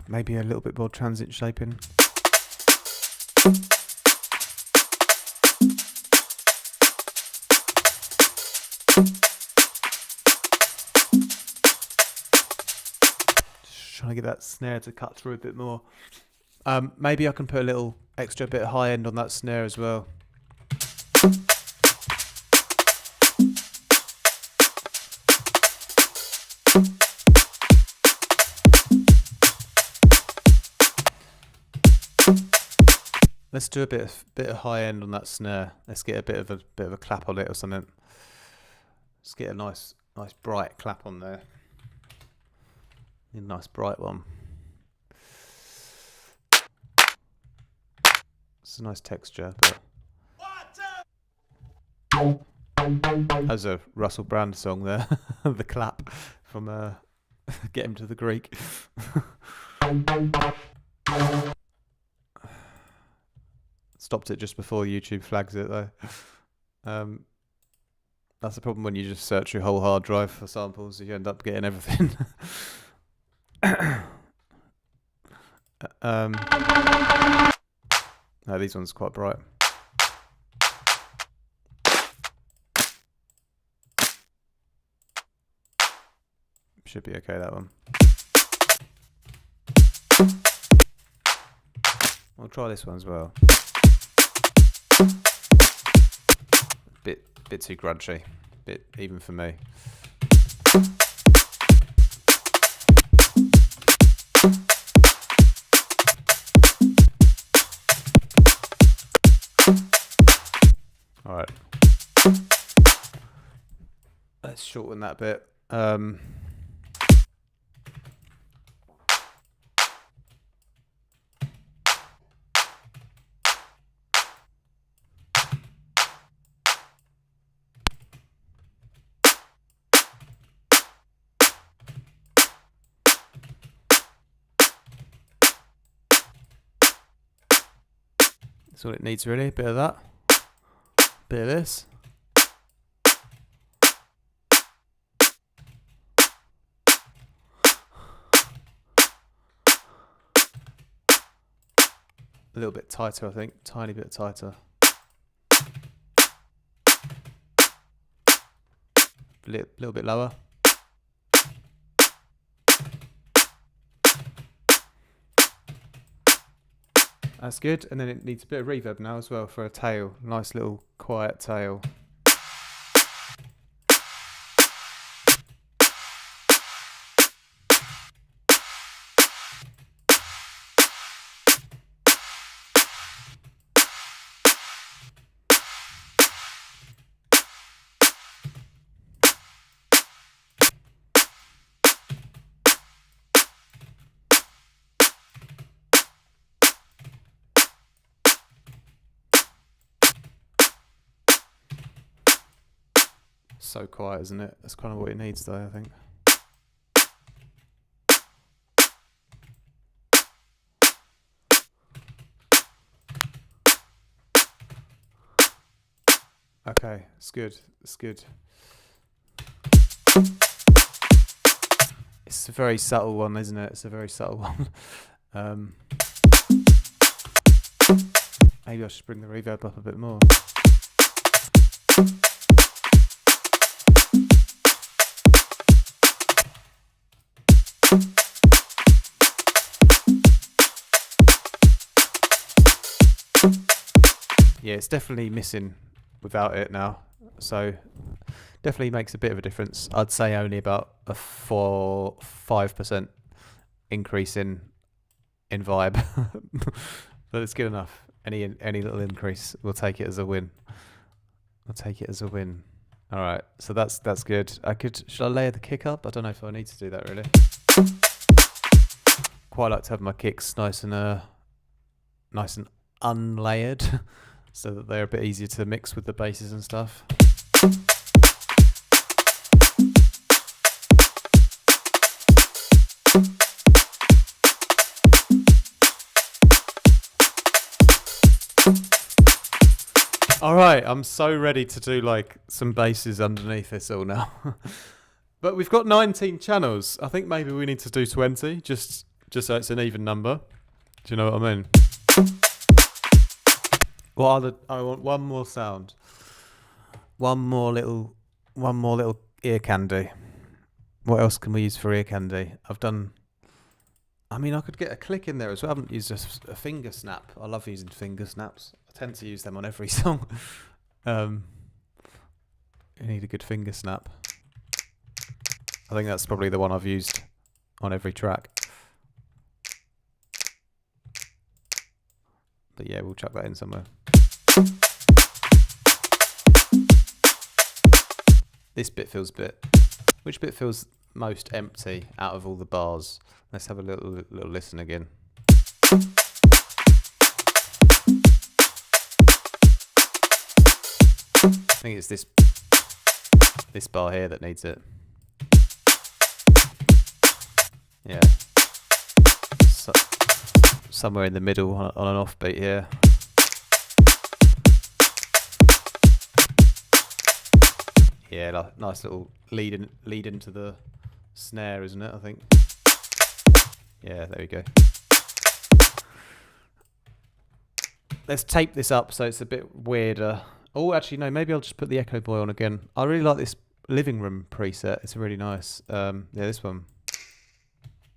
Maybe a little bit more transient shaping. Just trying to get that snare to cut through a bit more. Maybe I can put a little extra bit of high end on that snare as well. Let's do a bit of high end on that snare. Let's get a bit of a clap on it or something. Let's get a nice bright clap on there. Need a nice bright one. It's a nice texture, but that's a Russell Brand song there. The clap from Get Him to the Greek. Stopped it just before YouTube flags it though. That's the problem when you just search your whole hard drive for samples. You end up getting everything. No, these ones are quite bright. Should be okay, that one. I'll try this one as well. Bit too grungy, bit even for me. All right, let's shorten that bit. That's all it needs really, a bit of that, bit of this. A little bit tighter, I think, tiny bit tighter. A little bit lower. That's good, and then it needs a bit of reverb now as well for a tail. Nice little quiet tail. So quiet, isn't it? That's kind of what it needs though, I think. Okay, it's good, it's good. It's a very subtle one, isn't it? It's a very subtle one. Maybe I should bring the reverb up a bit more. Yeah, it's definitely missing without it now. So definitely makes a bit of a difference. I'd say only about a 5% increase in vibe, but it's good enough. Any little increase, we'll take it as a win. I'll take it as a win. All right, so that's good. Should I layer the kick up? I don't know if I need to do that really. Quite like to have my kicks nice and unlayered, so that they're a bit easier to mix with the basses and stuff. All right, I'm so ready to do like some basses underneath this all now. But we've got 19 channels. I think maybe we need to do 20, just so it's an even number. Do you know what I mean? I want one more sound. One more little ear candy. What else can we use for ear candy? I could get a click in there as well. I haven't used a finger snap. I love using finger snaps. I tend to use them on every song. You need a good finger snap. I think that's probably the one I've used on every track. But yeah, we'll chuck that in somewhere. This bit feels Which bit feels most empty out of all the bars? Let's have a little listen again. I think it's this bar here that needs it. Yeah. Somewhere in the middle on an offbeat here. Yeah, nice little lead into the snare, isn't it? I think. Yeah, there we go. Let's tape this up so it's a bit weirder. Oh, actually, no, maybe I'll just put the Echo Boy on again. I really like this living room preset. It's really nice. Yeah, this one.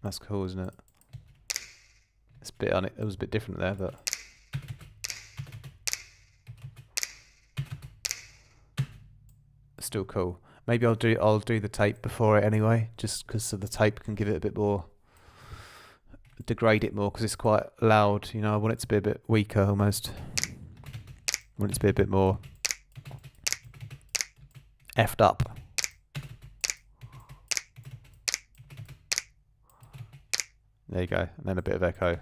That's cool, isn't it? It was a bit different there, but still cool. Maybe I'll do the tape before it anyway, just because the tape can give it a bit more, degrade it more, because it's quite loud. You know, I want it to be a bit weaker almost. I want it to be a bit more effed up. There you go, and then a bit of echo.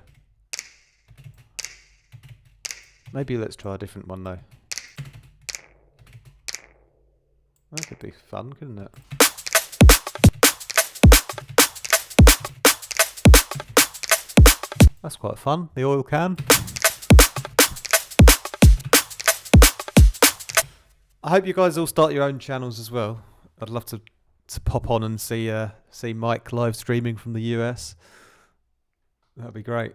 Maybe let's try a different one though. That could be fun, couldn't it? That's quite fun, the oil can. I hope you guys all start your own channels as well. I'd love to pop on and see Mike live streaming from the US. That'd be great.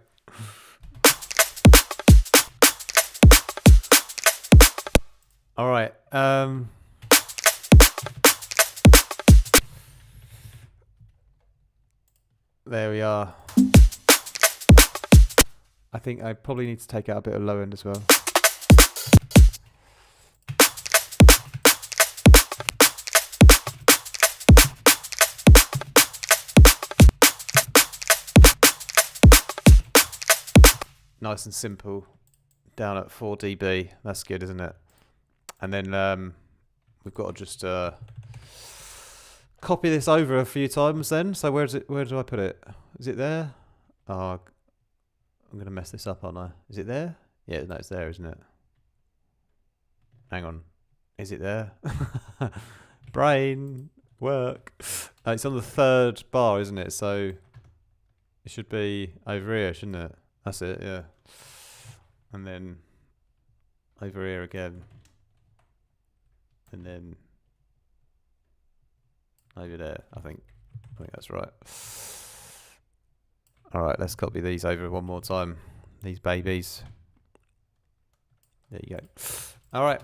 All right. There we are. I think I probably need to take out a bit of low end as well. Nice and simple, down at 4 dB. That's good, isn't it? And then we've got to just copy this over a few times then. So where do I put it? Is it there? Oh, I'm going to mess this up, aren't I? Is it there? Yeah, no, it's there, isn't it? Hang on. Is it there? Brain work. It's on the third bar, isn't it? So it should be over here, shouldn't it? That's it, yeah. And then over here again. And then over there, I think that's right. All right, let's copy these over one more time. These babies. There you go. All right.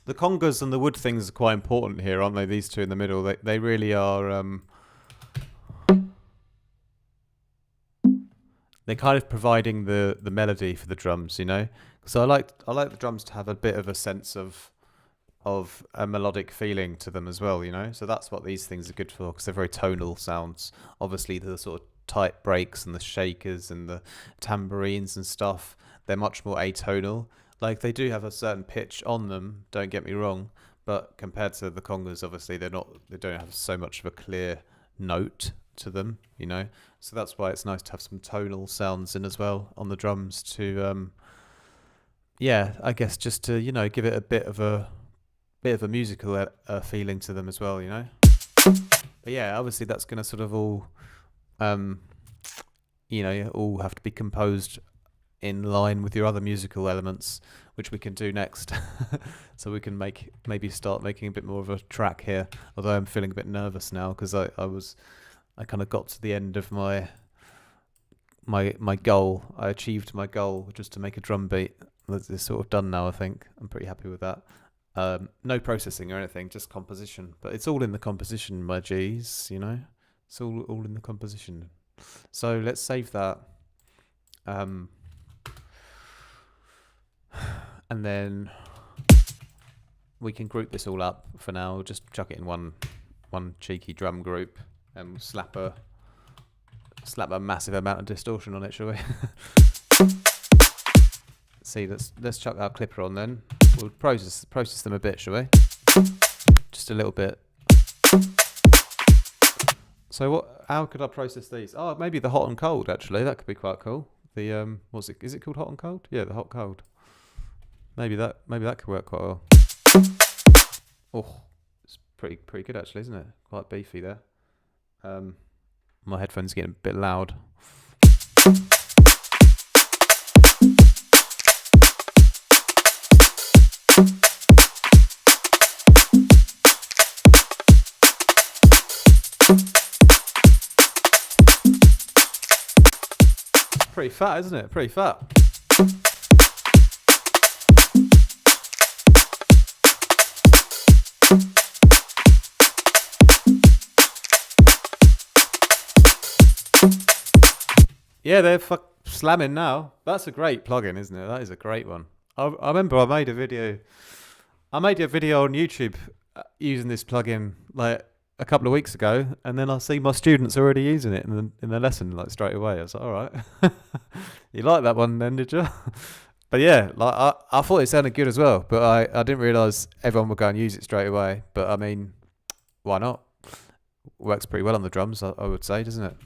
The congas and the wood things are quite important here, aren't they? These two in the middle, they really are. They're kind of providing the melody for the drums, you know. So I like the drums to have a bit of a sense of a melodic feeling to them as well, you know. So that's what these things are good for, because they're very tonal sounds. Obviously, the sort of tight breaks and the shakers and the tambourines and stuff, they're much more atonal. Like, they do have a certain pitch on them, don't get me wrong, but compared to the congas, obviously they don't have so much of a clear note to them, you know. So that's why it's nice to have some tonal sounds in as well on the drums to yeah, I guess just to, you know, give it a bit of a musical feeling to them as well, you know. But yeah, obviously that's going to sort of all you know, all have to be composed in line with your other musical elements, which we can do next. So we can maybe start making a bit more of a track here, although I'm feeling a bit nervous now because I kind of got to the end of my goal. I achieved my goal just to make a drum beat. It's sort of done now, I think. I'm pretty happy with that. No processing or anything, just composition. But it's all in the composition, my G's, you know. It's all in the composition. So let's save that. And then we can group this all up for now. We'll just chuck it in one cheeky drum group and we'll slap a massive amount of distortion on it, shall we? See, let's chuck our clipper on then. We'll process them a bit, shall we? Just a little bit. So how could I process these? Oh, maybe the hot and cold, actually. That could be quite cool. The what's it? Is it called hot and cold? Yeah, the hot cold. Maybe that could work quite well. Oh, it's pretty good actually, isn't it? Quite beefy there. My headphones are getting a bit loud. Pretty fat, isn't it? Pretty fat. Yeah, they're slamming now. That's a great plugin, isn't it? That is a great one. I remember I made a video on YouTube using this plugin like a couple of weeks ago, and then I see my students already using it in the lesson like straight away. I was like, all right, you like that one then, did you? But yeah, like I thought it sounded good as well, but I didn't realise everyone would go and use it straight away. But I mean, why not? Works pretty well on the drums, I would say, doesn't it?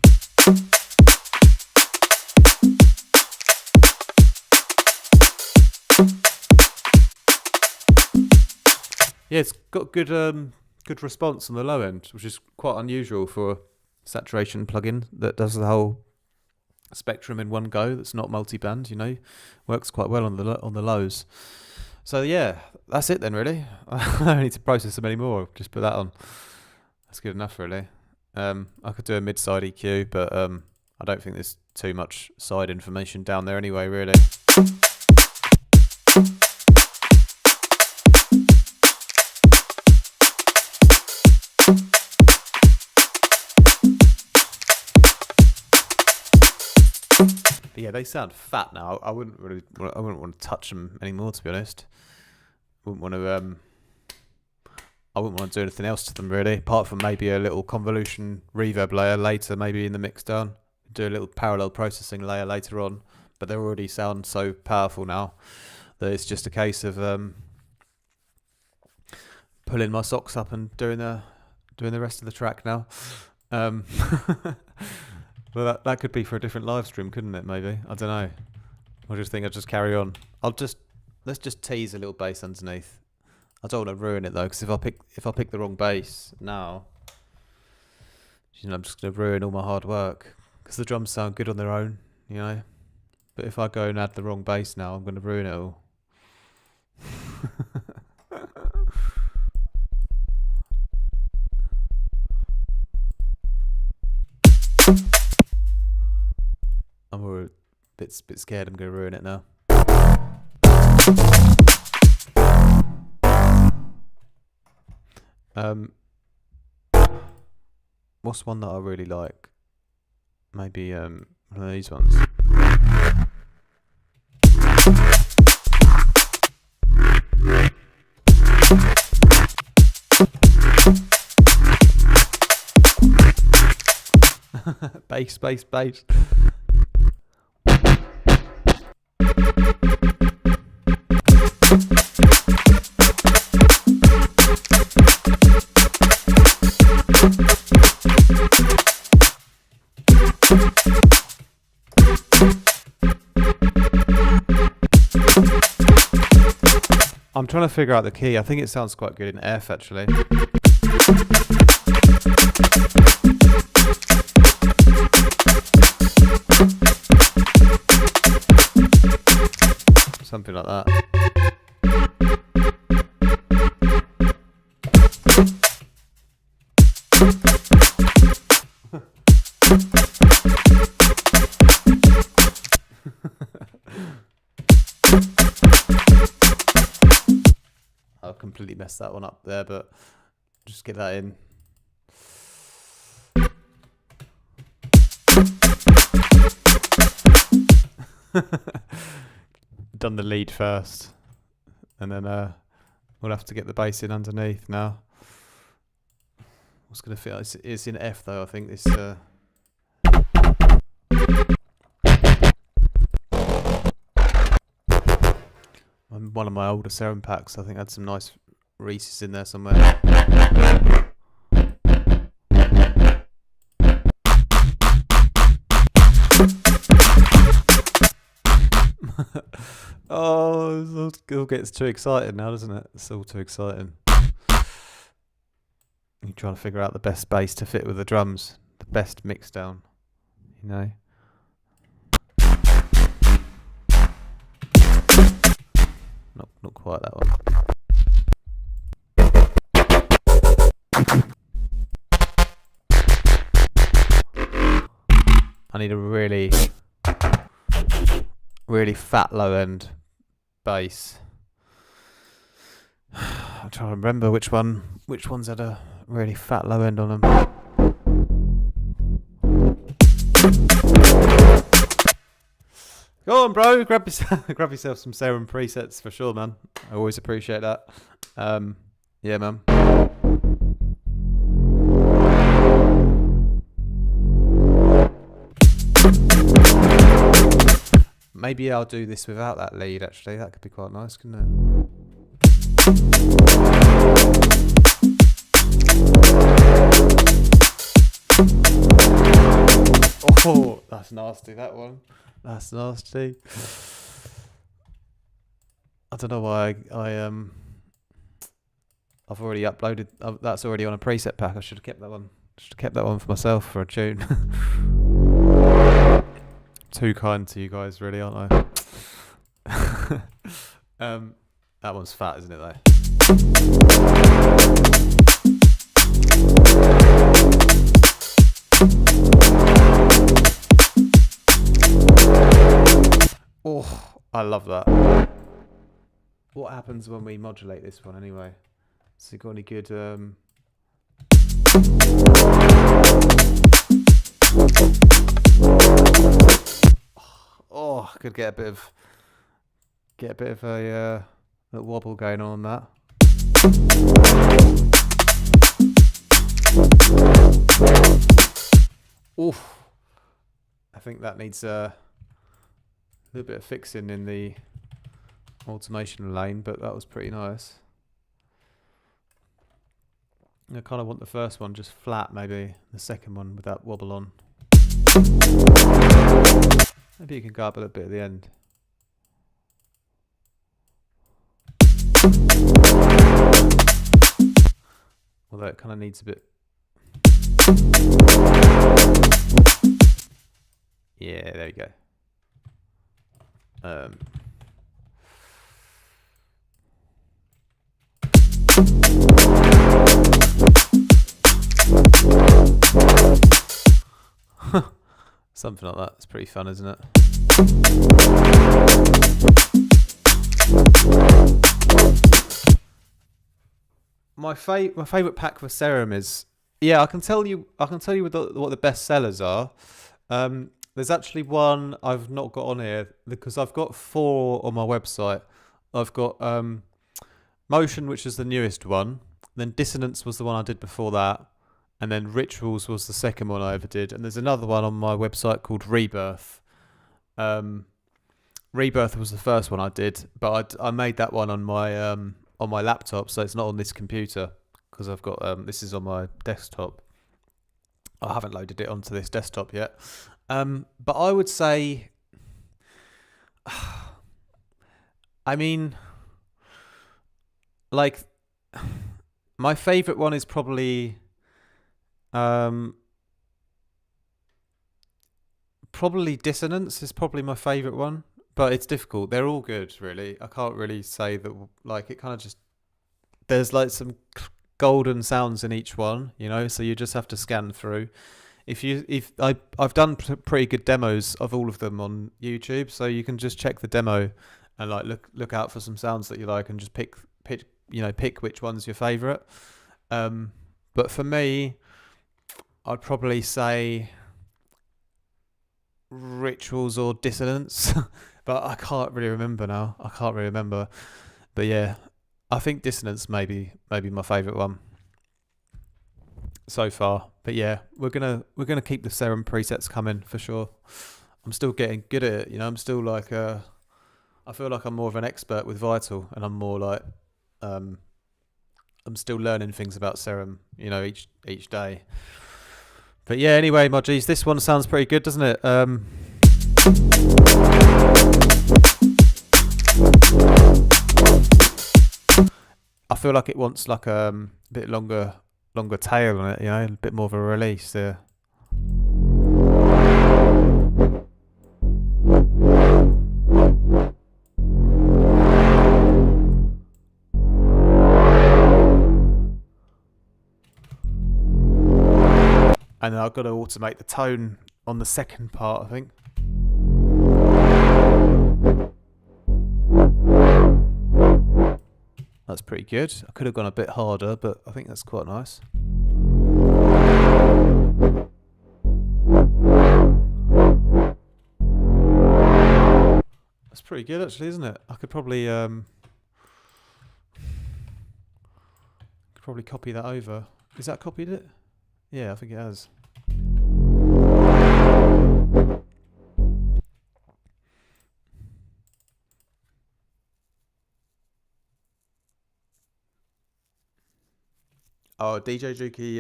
Yeah, it's got good response on the low end, which is quite unusual for a saturation plugin that does the whole spectrum in one go. That's not multi-band, you know. Works quite well on the lows. So yeah, that's it then, really. I don't need to process them anymore. Just put that on. That's good enough, really. I could do a mid-side EQ, but I don't think there's too much side information down there anyway, really. But yeah, they sound fat now. I wouldn't want to touch them anymore, to be honest. I wouldn't want to do anything else to them, really, apart from maybe a little convolution reverb layer later, maybe in the mix down. Do a little parallel processing layer later on. But they already sound so powerful now that it's just a case of pulling my socks up and doing the rest of the track now. Well, that could be for a different live stream, couldn't it? Maybe, I don't know. I just think I'll just carry on. Let's just tease a little bass underneath. I don't want to ruin it though, because if I pick the wrong bass now, I'm just going to ruin all my hard work. Because the drums sound good on their own, But if I go and add the wrong bass now, I'm going to ruin it all. I'm a bit scared I'm going to ruin it now. What's one that I really like? Maybe one of these ones. bass. I'm trying to figure out the key. I think it sounds quite good in F actually. Something like that. I've completely messed that one up there, but just get that in. Done the lead first, and then we'll have to get the bass in underneath now. What's gonna feel? It's in F though. I think this. One of my older Serum packs, I think, had some nice Reese's in there somewhere. Oh, it all gets too exciting now, doesn't it? It's all too exciting. You're trying to figure out the best bass to fit with the drums, the best mix down, Not quite that one. I need a really fat low end bass. I'm trying to remember which ones had a really fat low end on them. Go on, bro. Grab yourself some Serum presets for sure, man. I always appreciate that. Yeah, man. Maybe I'll do this without that lead, actually. That could be quite nice, couldn't it? Oh, that's nasty, that one. That's nasty. I don't know why I've already uploaded. That's already on a preset pack. I should have kept that one. Should have kept that one for myself for a tune. Too kind to you guys, really, aren't I? That one's fat, isn't it, though? Oh, I love that. What happens when we modulate this one anyway? So you got any good I could get a bit of a little wobble going on that. Oof. I think that needs a little bit of fixing in the automation lane, but that was pretty nice. I kind of want the first one just flat, maybe the second one with that wobble on. Maybe you can go up a little bit at the end. Although it kind of needs a bit. Yeah, there we go. Something like that. It's pretty fun, isn't it? My favorite pack for Serum is, yeah, I can tell you what the best sellers are. There's actually one I've not got on here because I've got 4 on my website. I've got Motion, which is the newest one. Then Dissonance was the one I did before that. And then Rituals was the second one I ever did. And there's another one on my website called Rebirth. Rebirth was the first one I did, but I made that one on my laptop, so it's not on this computer because I've got this is on my desktop. I haven't loaded it onto this desktop yet. But I would say, I mean, like, my favorite one is probably Dissonance is probably my favorite one, but it's difficult. They're all good, really. I can't really say that, like, it kind of just, there's like some golden sounds in each one, you know, so you just have to scan through. I've done pretty good demos of all of them on YouTube, so you can just check the demo and like look out for some sounds that you like and just pick which one's your favorite. But for me, I'd probably say Rituals or Dissonance, but I can't really remember now. But yeah, I think Dissonance maybe my favourite one so far. But yeah, we're gonna keep the Serum presets coming for sure. I'm still getting good at it, you know. I'm still like I feel like I'm more of an expert with Vital, and I'm more like I'm still learning things about Serum, you know, each day. But yeah, anyway, my G's, this one sounds pretty good, doesn't it? I feel like it wants like a bit longer tail on it, you know, a bit more of a release there. And then I've got to automate the tone on the second part, I think. That's pretty good. I could have gone a bit harder, but I think that's quite nice. That's pretty good, actually, isn't it? I could probably copy that over. Is that copied it? Yeah, I think it has. Oh, DJ Juki,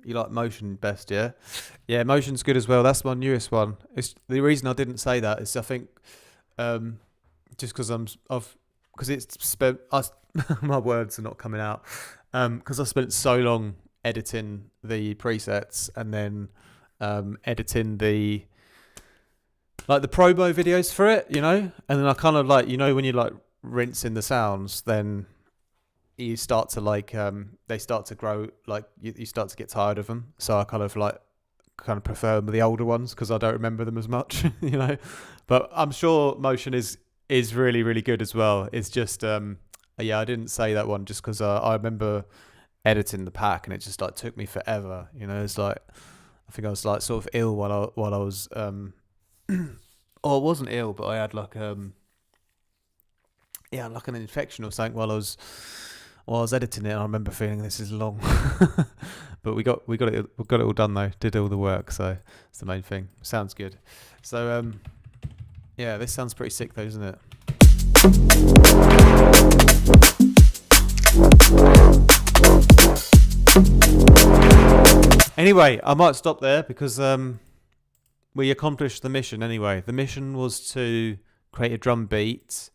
you like Motion best, yeah? Yeah, Motion's good as well. That's my newest one. It's the reason I didn't say that is I think just because my words are not coming out. Because I spent so long editing the presets and then editing the promo videos for it, you know, and then I kind of like, you know, when you like rinsing the sounds, then you start to like they start to grow, like you start to get tired of them. So I kind of prefer the older ones because I don't remember them as much, you know. But I'm sure Motion is really, really good as well. It's just yeah, I didn't say that one just because I remember editing the pack and it just like took me forever, you know. It's like I think I was like sort of ill while I was oh, I wasn't ill, but I had like yeah, like an infection or something while I was editing it, and I remember feeling this is long. But we got it all done though, did all the work, so it's the main thing. Sounds good. So yeah, this sounds pretty sick though, doesn't it? Anyway, I might stop there because we accomplished the mission anyway. The mission was to create a drum beat,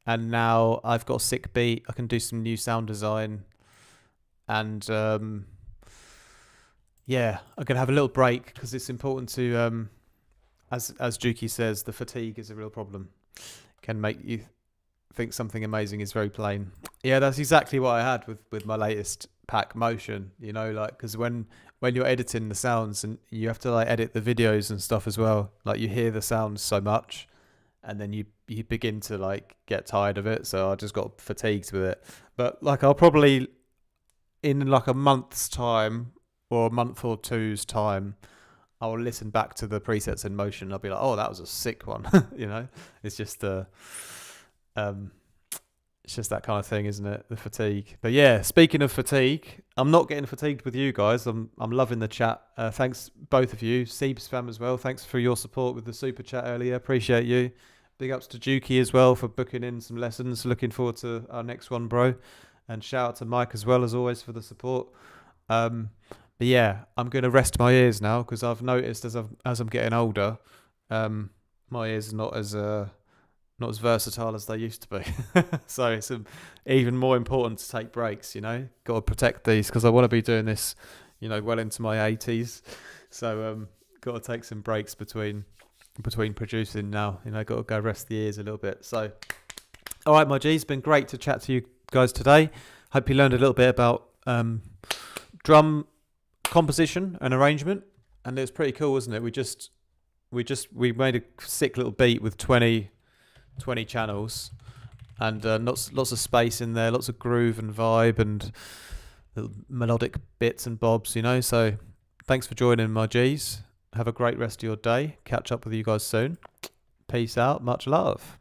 and now I've got a sick beat. I can do some new sound design, and yeah, I'm gonna have a little break because it's important to, as Juki says, the fatigue is a real problem. Can make you think something amazing is very plain. Yeah, that's exactly what I had with my latest pack, Motion. You know, like, because when you're editing the sounds and you have to like edit the videos and stuff as well, like you hear the sounds so much, and then you begin to like get tired of it. So I just got fatigued with it. But like I'll probably in like a month's time or a month or two's time, I'll listen back to the presets in Motion. I'll be like, oh, that was a sick one. You know, it's just it's just that kind of thing, isn't it? The fatigue. But yeah, speaking of fatigue, I'm not getting fatigued with you guys. I'm loving the chat. Thanks both of you, Seebs fam as well. Thanks for your support with the super chat earlier. Appreciate you. Big ups to Juki as well for booking in some lessons. Looking forward to our next one, bro. And shout out to Mike as well as always for the support. But yeah, I'm going to rest my ears now because I've noticed as I'm getting older, my ears are not as versatile as they used to be. So it's even more important to take breaks, you know. Got to protect these because I want to be doing this, you know, well into my 80s. So got to take some breaks between producing now. You know, got to go rest the ears a little bit. So, all right, my G's, been great to chat to you guys today. Hope you learned a little bit about drum composition and arrangement, and it was pretty cool, wasn't it? We made a sick little beat with 20 channels, and lots of space in there, lots of groove and vibe and little melodic bits and bobs, you know. So thanks for joining, my G's. Have a great rest of your day. Catch up with you guys soon. Peace out. Much love.